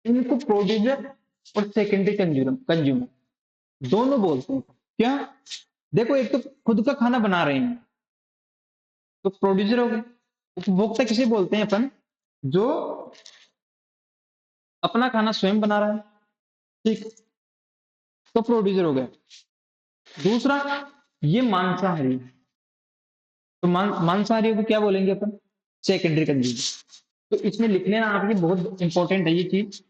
इनको प्रोड्यूसर और सेकेंडरी कंज्यूमर दोनों बोलते हैं। क्या, देखो एक तो खुद का खाना बना रहे हैं तो प्रोड्यूसर हो गए। उपभोक्ता किसे बोलते हैं अपन, जो अपना खाना स्वयं बना रहा है, ठीक, तो प्रोड्यूसर हो गया। दूसरा, ये मांसाहारी, तो मांसाहारी को क्या बोलेंगे अपन, सेकेंडरी कंज्यूमर। तो इसमें लिख लेना आप, ये बहुत इंपॉर्टेंट है ये चीज,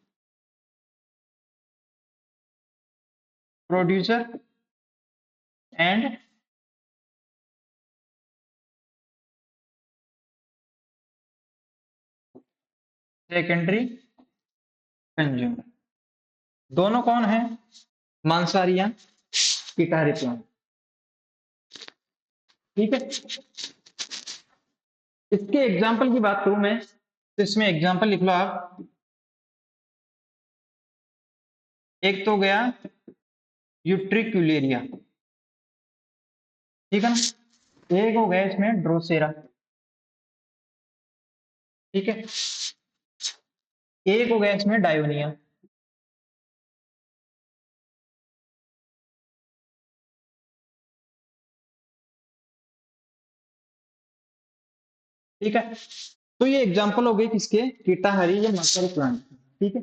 प्रोड्यूसर एंड सेकेंडरी कंज्यूमर, दोनों कौन है, मांसाहारी या कीटाहारी प्लांट, ठीक है। इसके एग्जाम्पल की बात करूं मैं, तो इसमें एग्जाम्पल लिख लो आप। एक तो गया यूट्रिक्यूलेरिया, ठीक है ना। एक हो गया इसमें ड्रोसेरा, ठीक है। एक हो गया इसमें डायोनिया, ठीक है। तो ये एग्जांपल हो गए किसके, कीटाहारी या मांसाहारी प्लांट। ठीक है।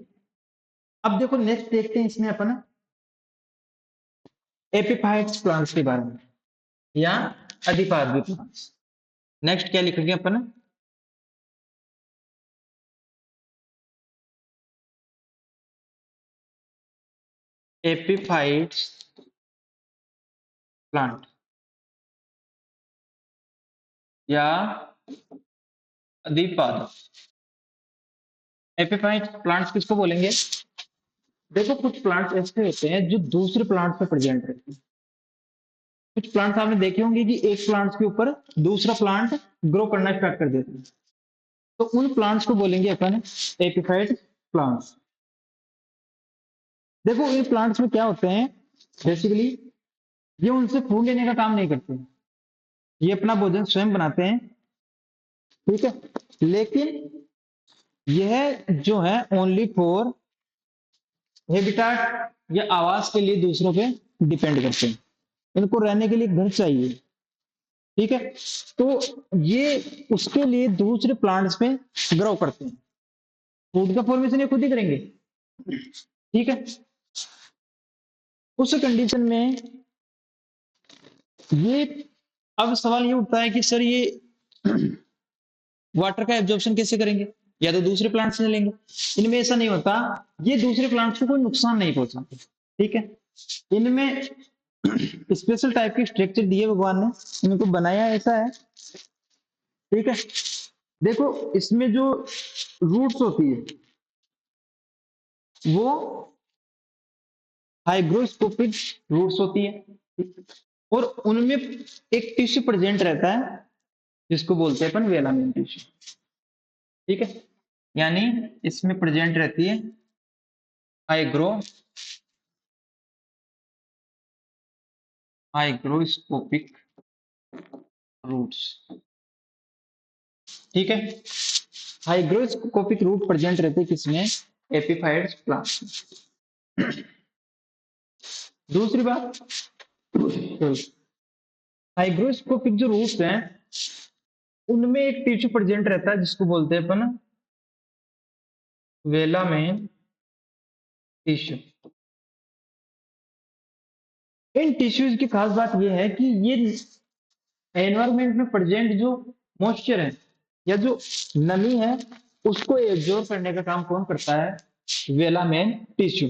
अब देखो नेक्स्ट देखते हैं इसमें अपन एपिफाइट्स प्लांट्स के बारे में या अधिपादवी प्लांट्स। नेक्स्ट क्या लिखेंगे अपन, एपिफाइट्स प्लांट या अधिपाद। एपिफाइट प्लांट्स किसको बोलेंगे, देखो कुछ प्लांट्स ऐसे होते हैं जो दूसरे प्लांट्स में प्रेजेंट रहते हैं। कुछ प्लांट्स आपने देखे होंगे कि एक प्लांट्स के ऊपर दूसरा प्लांट ग्रो करना स्टार्ट कर देते हैं, तो उन प्लांट्स को बोलेंगे अपन एपिफाइट प्लांट्स। देखो इन प्लांट्स में क्या होते हैं, बेसिकली ये उनसे फूड लेने का काम नहीं करते, ये अपना भोजन स्वयं बनाते हैं। ठीक है। लेकिन यह जो है ओनली फॉर हैबिटाट या आवास के लिए दूसरों पे डिपेंड करते हैं, इनको रहने के लिए घर चाहिए। ठीक है। तो ये उसके लिए दूसरे प्लांट्स में ग्रो करते हैं, फूड का फॉर्मेशन ये खुद ही करेंगे। ठीक है। उस कंडीशन में ये, अब सवाल ये उठता है कि सर ये वाटर का एब्जॉर्प्शन कैसे करेंगे, या तो दूसरे प्लांट से लेंगे। इनमें ऐसा नहीं होता, ये दूसरे प्लांट्स को कोई नुकसान नहीं पहुंचाते। ठीक है। इनमें स्पेशल टाइप के स्ट्रक्चर दिए भगवान ने, इनको बनाया ऐसा है। ठीक है। देखो इसमें जो रूट्स होती है वो हाइग्रोस्कोपिक रूट्स होती है, और उनमें एक टिश्यू प्रेजेंट रहता है जिसको बोलते हैं अपन वेलामेन टिश्यू। ठीक है। यानी इसमें प्रेजेंट रहती है हाइग्रो हाइग्रोस्कोपिक रूट्स। ठीक है। हाइग्रोस्कोपिक रूट प्रेजेंट रहते हैं किसमें, एपिफाइट्स प्लांट्स में। दूसरी बात, हाइग्रोस्कोपिक जो रूट्स हैं उनमें एक टिश्यू प्रेजेंट रहता है जिसको बोलते हैं अपन वेलामेन टिश्यू। इन टिश्यूज की खास बात यह है कि ये एनवायरमेंट में प्रेजेंट जो मॉइस्चर है या जो नमी है उसको एब्जॉर्ब करने का काम कौन करता है, वेलामेन टिश्यू,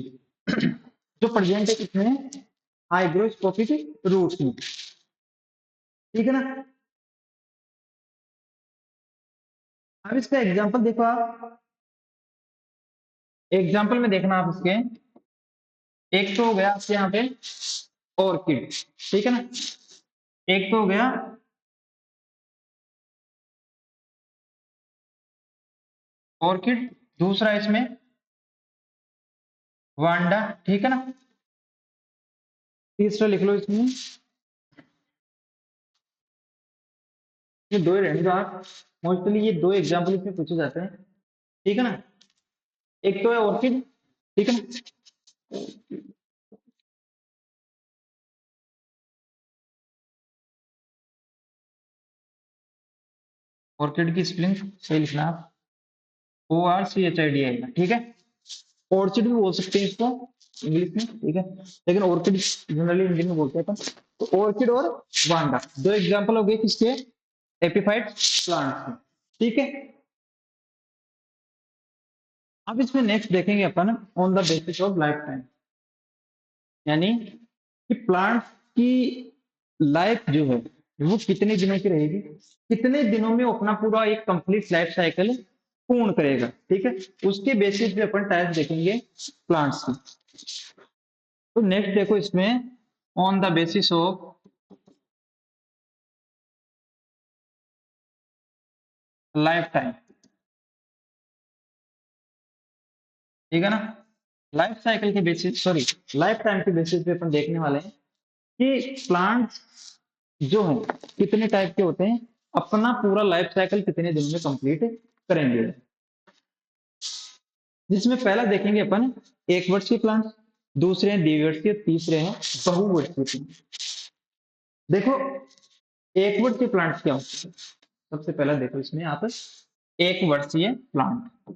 जो प्रेजेंट है किसमें, हाइग्रोस्कोपिक रूट्स में। ठीक है ना। अब इसका एग्जांपल देखो आप, एग्जांपल में देखना आप इसके, एक तो हो गया आपके यहाँ पे ऑर्किड। ठीक है ना। एक तो हो गया ऑर्किड, दूसरा इसमें वांडा। ठीक है ना। तीसरा लिख लो इसमें, ये दो ही रहेंगे आप, मोस्टली ये दो एग्जांपल इसमें पूछे जाते हैं। ठीक है ना। एक तो है ऑर्किड। ठीक है ना। ऑर्किड की स्पेलिंग सही लिखना आप, ORCHID। ठीक है। ऑर्चिड भी बोल सकते हैं इसको इंग्लिश में। ठीक है। लेकिन ऑर्किड जनरली हिंदी में बोलते हैं अपन। तो ऑर्किड और वांडा दो एग्जांपल हो गए किसके, एपिफाइट प्लांट्स के। ठीक है। अब इसमें नेक्स्ट देखेंगे अपन on the basis of lifetime, यानी कि प्लांट की लाइफ जो है वो कितने दिनों की रहेगी, कितने दिनों में वो अपना पूरा एक कंप्लीट लाइफ साइकिल पूर्ण करेगा। ठीक है। उसके बेसिस पे अपन टाइप्स देखेंगे प्लांट्स की। तो नेक्स्ट देखो इसमें on the basis of life time. ठीक है ना। लाइफ साइकिल के बेसिस, सॉरी लाइफ टाइम के बेसिस पे अपन देखने वाले हैं कि प्लांट्स जो है कितने टाइप के होते हैं, अपना पूरा लाइफ साइकिल कितने दिन में कंप्लीट करेंगे। जिसमें पहला देखेंगे अपन एक वर्षीय प्लांट, दूसरे हैं द्विवर्षीय, तीसरे हैं बहुवर्षीय प्लांट। देखो एक वर्षीय प्लांट्स क्या होते हैं, सबसे पहला देखो इसमें आप एक वर्षीय प्लांट।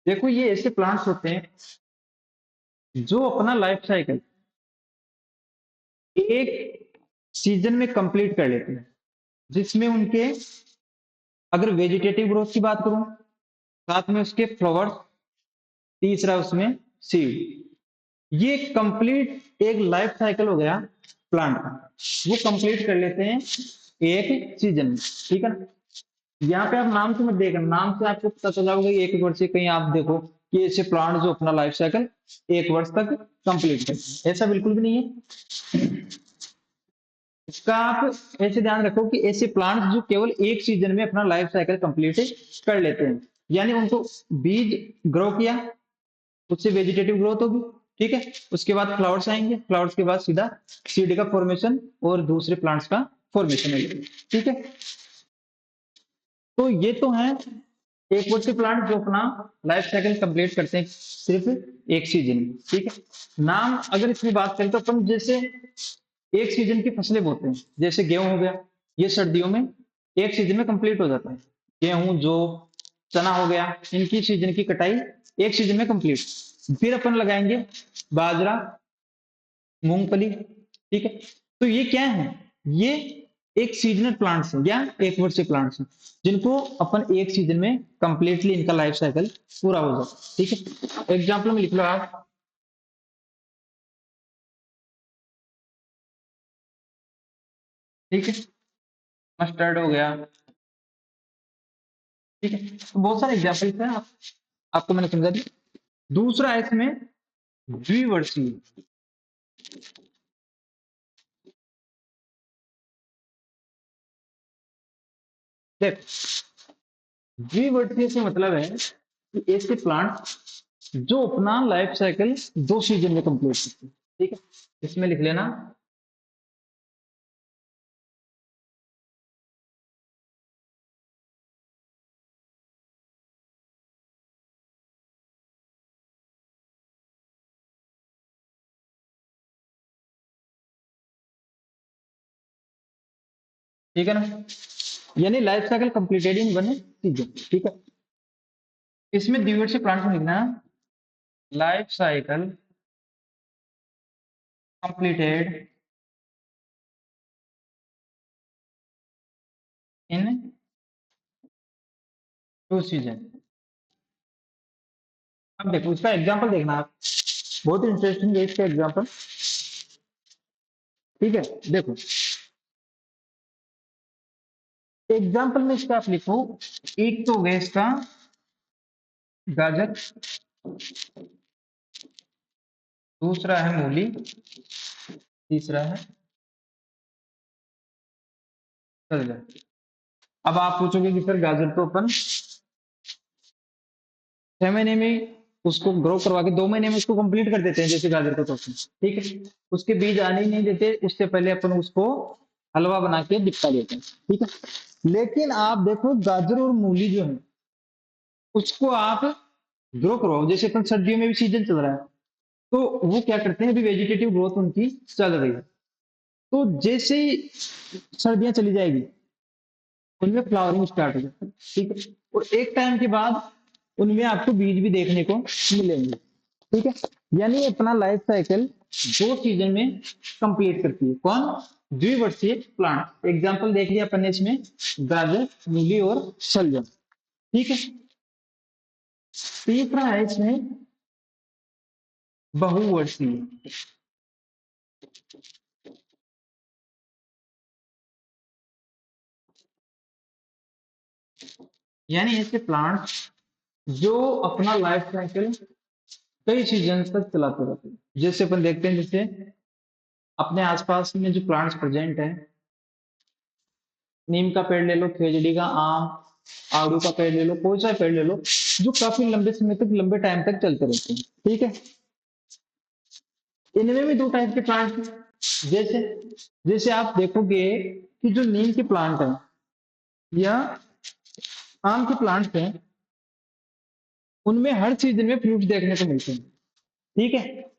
देखो ये ऐसे प्लांट्स होते हैं जो अपना लाइफ साइकिल एक सीजन में कंप्लीट कर लेते हैं, जिसमें उनके, अगर वेजिटेटिव ग्रोथ की बात करूं, साथ में उसके फ्लावर्स, तीसरा उसमें सीड, ये कंप्लीट एक लाइफ साइकिल हो गया प्लांट का, वो कंप्लीट कर लेते हैं एक सीजन में। ठीक है ना। यहाँ पे आप नाम से मत देखना, नाम से आपको पता चला होगा एक एक वर्ष से, कहीं आप देखो कि ऐसे प्लांट जो अपना लाइफ साइकिल एक वर्ष तक कंप्लीट करते हैं, ऐसा बिल्कुल भी नहीं है। इसका आप ऐसे ध्यान रखो कि ऐसे प्लांट्स जो केवल एक सीजन में अपना लाइफ साइकिल कंप्लीट कर लेते हैं, यानी उनको बीज ग्रो किया, उससे वेजिटेटिव ग्रोथ होगी। ठीक है। उसके बाद फ्लावर्स आएंगे, फ्लावर्स के बाद सीधा सीड का फॉर्मेशन और दूसरे प्लांट्स का फॉर्मेशन होगा। ठीक है। तो ये तो है एक वर्षीय प्लांट जो अपना लाइफ साइकिल कंप्लीट करते हैं सिर्फ एक सीजन में। ठीक है। नाम अगर इसमें बात करें तो अपन जैसे एक सीजन की फसलें बोते हैं, जैसे गेहूं हो गया, ये सर्दियों में एक सीजन में कंप्लीट हो जाता है। गेहूं, जौ, चना हो गया, इनकी सीजन की कटाई एक सीजन में कंप्लीट। फिर अपन लगाएंगे बाजरा, मूंगफली। ठीक है। तो ये क्या है, ये एक सीजनल प्लांट्स हैं या एक वर्षीय प्लांट्स हैं, जिनको अपन एक सीजन में कंप्लीटली इनका लाइफ साइकिल पूरा हो जाता है। ठीक है। एग्जाम्पल में लिख लो आप। ठीक है। मस्टर्ड हो गया। ठीक है। तो बहुत सारे एग्जाम्पल्स हैं, आपको मैंने समझा दी। दूसरा है इसमें द्विवर्षीय। देख, द्विवर्षीय से मतलब है कि ऐसे प्लांट जो अपना लाइफ साइकिल दो सीजन में कंप्लीट करते हैं। ठीक है। इसमें लिख लेना। ठीक है ना। यानी life cycle completed in one season. ठीक है। इसमें द्विवर्षीय प्लांट में लिखना life cycle completed in two season. अब देखो इसका एग्जांपल देखना आप, बहुत इंटरेस्टिंग है इसका एग्जांपल। ठीक है। देखो एग्जांपल में इसका आप लिखो, एक तो हो गया इसका गाजर, दूसरा है मूली, तीसरा है सलजम। अब आप पूछोगे कि सर गाजर तो अपन 6 महीने में उसको ग्रो करवा के 2 महीने में उसको कंप्लीट कर देते हैं, जैसे गाजर का टोकन। ठीक है। उसके बीज आने ही नहीं देते, उससे पहले अपन उसको हलवा बना के दिखा देते हैं। ठीक है। लेकिन आप देखो गाजर और मूली जो है उसको आप ग्रो करवाओ, जैसे अपन सर्दियों में भी सीजन चल रहा है, तो वो क्या करते हैं, अभी वेजिटेटिव ग्रोथ उनकी चल रही है। तो जैसे ही सर्दियां चली जाएगी उनमें फ्लावरिंग स्टार्ट हो जाती है। ठीक है। और एक टाइम के बाद उनमें आपको बीज भी देखने को मिलेंगे। ठीक है। यानी अपना लाइफ साइकिल दो सीजन में कंप्लीट करती है कौन, द्विवर्षीय प्लांट। एग्जांपल देख लिया अपन ने इसमें, गाजर, मूली और शलजम। ठीक है। तीसरा है इसमें बहुवर्षीय। यानी ऐसे प्लांट जो अपना लाइफ साइकिल कई सीजन तक चलाते रहते हैं। जैसे अपन देखते हैं, जैसे अपने आसपास में जो प्लांट्स प्रेजेंट है, नीम का पेड़ ले लो, खेजड़ी का, आम, आड़ू का पेड़ ले लो, कोई सा पेड़ ले लो, जो काफी लंबे समय तक, लंबे टाइम तक चलते रहते हैं। ठीक है। इनमें भी दो टाइप के प्लांट हैं। जैसे जैसे आप देखोगे कि जो नीम के प्लांट है या आम के प्लांट हैं, उनमें हर सीजन में फ्रूट देखने को मिलते हैं। ठीक है।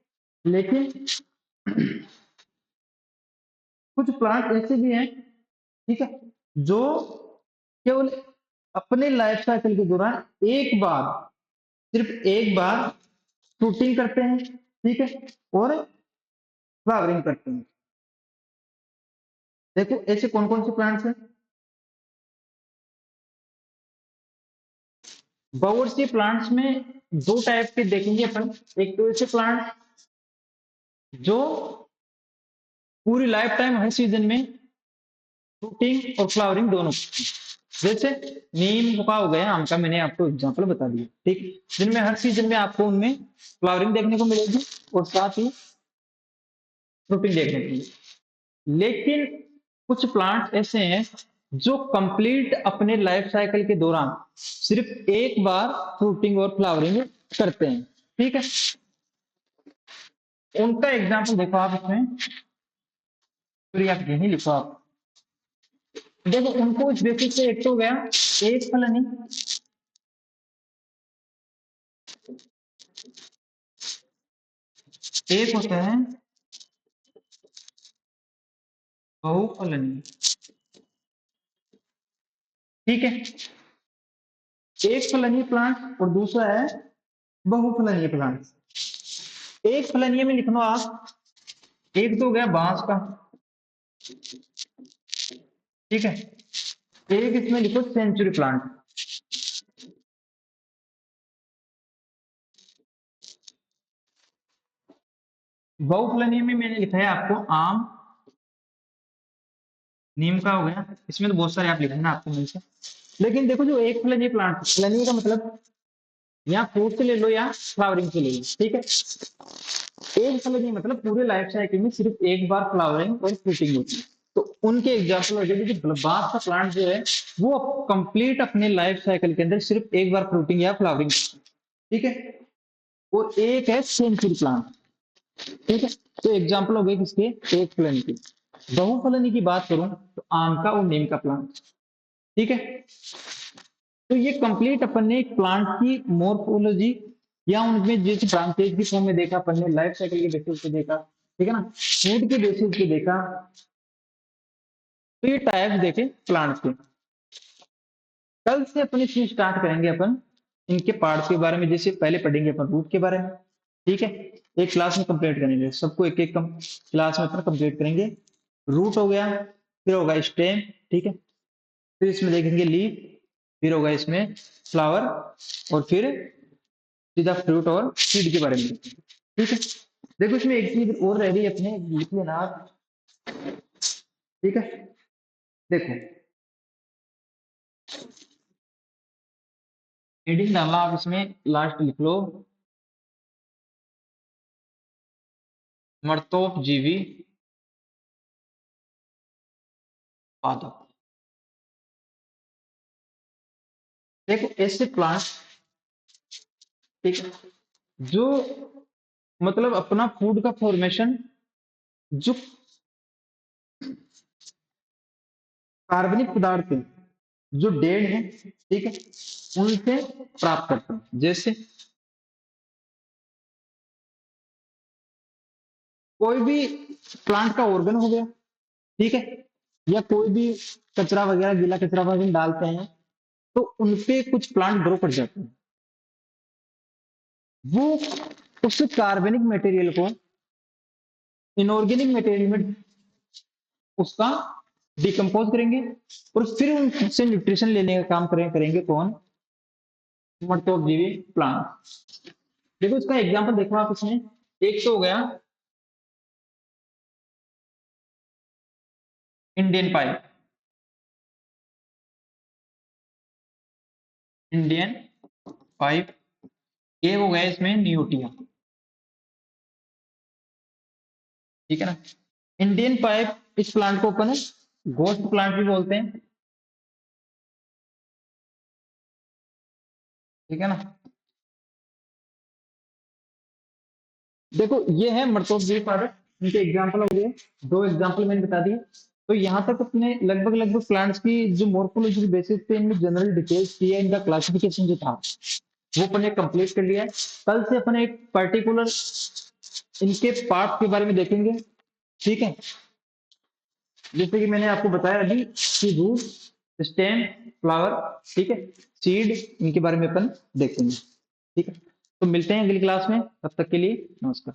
लेकिन कुछ प्लांट ऐसे भी हैं, ठीक है, जो केवल अपने लाइफ साइकिल के दौरान एक बार, सिर्फ एक बार फ्रूटिंग करते हैं, ठीक है, और फ्लावरिंग करते हैं। देखो ऐसे कौन कौन से प्लांट्स हैं। बावर्ची प्लांट्स में दो टाइप के देखेंगे अपन। एक तो ऐसे प्लांट जो पूरी लाइफ टाइम हर सीजन में फ्रूटिंग और फ्लावरिंग दोनों, जैसे नीम का हो गया, आम का, मैंने आपको एग्जांपल बता दिया, ठीक, जिनमें हर सीजन में आपको उनमें फ्लावरिंग देखने को मिलेगी और साथ ही फ्रूटिंग देखने को मिलेगी। लेकिन कुछ प्लांट ऐसे हैं जो कंप्लीट अपने लाइफ साइकिल के दौरान सिर्फ एक बार फ्रूटिंग और फ्लावरिंग करते हैं, ठीक है। उनका एग्जांपल देखो आप इसमें, फिर आप यही लिखो आप। देखो उनको इस बेसिस से एक तो हो गया एक फलनी, एक होता है बहुफलनी, ठीक है। एक फलनीय प्लांट और दूसरा है बहुफलनीय प्लांट। एक फलनीय में लिखना आप, एक तो हो गया बांस का, ठीक है, एक इसमें लिखो सेंचुरी प्लांट। बहुफलनीय में मैंने लिखा है आपको आम, नीम का हो गया, इसमें तो बहुत सारे आप लिखेंगे आपको मिल से। लेकिन देखो जो एक फलनीय प्लांट, फलनीय का मतलब या फ्रूट से ले लो या फ्लावरिंग से ले लो, ठीक है। एक फलनीय मतलब पूरे लाइफ साइकिल में सिर्फ एक बार फ्लावरिंग और फ्रूटिंग होती है। तो उनके एग्जाम्पल हो जाएगी, बांस का प्लांट जो है वो कंप्लीट अपने लाइफ साइकिल के अंदर सिर्फ एक बार फ्रूटिंग या फ्लावरिंग, ठीक है। और एक है सेंचुरी प्लांट, ठीक है। तो एग्जाम्पल हो गए किसके, एक फलनी की। बहुफलनी की बात करूं तो आम का और नीम का प्लांट, ठीक है। तो ये कंप्लीट अपन ने एक प्लांट की मोर्फोलॉजी या उनमें जैसे ब्रांचेज की फॉर्म में देखा, अपन ने लाइफ साइकिल के बेसिस पे देखा, ठीक है ना, फूड के बेसिस पे देखा। तो ये टाइप्स देखे प्लांट के। कल से अपन इसमें स्टार्ट करेंगे अपन इनके पार्ट्स के बारे में, जैसे पहले पढ़ेंगे अपन रूट के बारे में, ठीक है। एक क्लास में कंप्लीट करेंगे सबको, एक एक क्लास में अपन कंप्लीट करेंगे। रूट हो गया, फिर होगा स्टेम, ठीक है, फिर इसमें देखेंगे लीफ, फिर होगा इसमें फ्लावर, और फिर सीधा फ्रूट और सीड के बारे में देखेंगे, ठीक है। देखो इसमें एक चीज और रह रही है अपने, लिख लेना आप, ठीक है। देखो हेडिंग डालना आप इसमें, लास्ट लिख लो मर्तोप जीवी पादप। देखो ऐसे प्लांट, ठीक है, जो मतलब अपना फूड का फॉर्मेशन जो कार्बनिक पदार्थ है जो डेड है, ठीक है, उनसे प्राप्त करता है। जैसे कोई भी प्लांट का ऑर्गन हो गया, ठीक है, या कोई भी कचरा वगैरह, गीला कचरा वगैरह डालते हैं तो उनपे कुछ प्लांट ग्रो कर जाते हैं। वो उस कार्बनिक मटेरियल को इनऑर्गेनिक मटेरियल में उसका डिकम्पोज करेंगे और फिर उनसे न्यूट्रिशन लेने का काम करेंगे कौन, मर्तोपजीवी प्लांट। देखो इसका एग्जांपल देखो आप इसमें, एक तो हो गया इंडियन पाइप, इंडियन पाइप, एक हो गया इसमें नियोटिया, ठीक है ना। इंडियन पाइप इस प्लांट को अपन घोस्ट प्लांट भी बोलते हैं, ठीक है ना। देखो ये है मर्तोपजीवी प्रोडक्ट, इनके एग्जांपल हो गए, दो एग्जांपल मैंने बता दिए। तो यहाँ तक अपने लगभग लगभग प्लांट्स की जो मोर्फोलॉजी बेसिस पे इनमें जनरल डिटेल्स की है, इनका क्लासिफिकेशन जो था, वो अपन ने कंप्लीट कर लिया है। कल से अपन एक पर्टिकुलर इनके पार्ट के बारे में देखेंगे, ठीक है। जैसे कि मैंने आपको बताया अभी कि रूट, स्टेम, फ्लावर, ठीक है, सीड, इनके बारे में अपन देखेंगे, ठीक है। तो मिलते हैं अगली क्लास में, तब तक के लिए नमस्कार।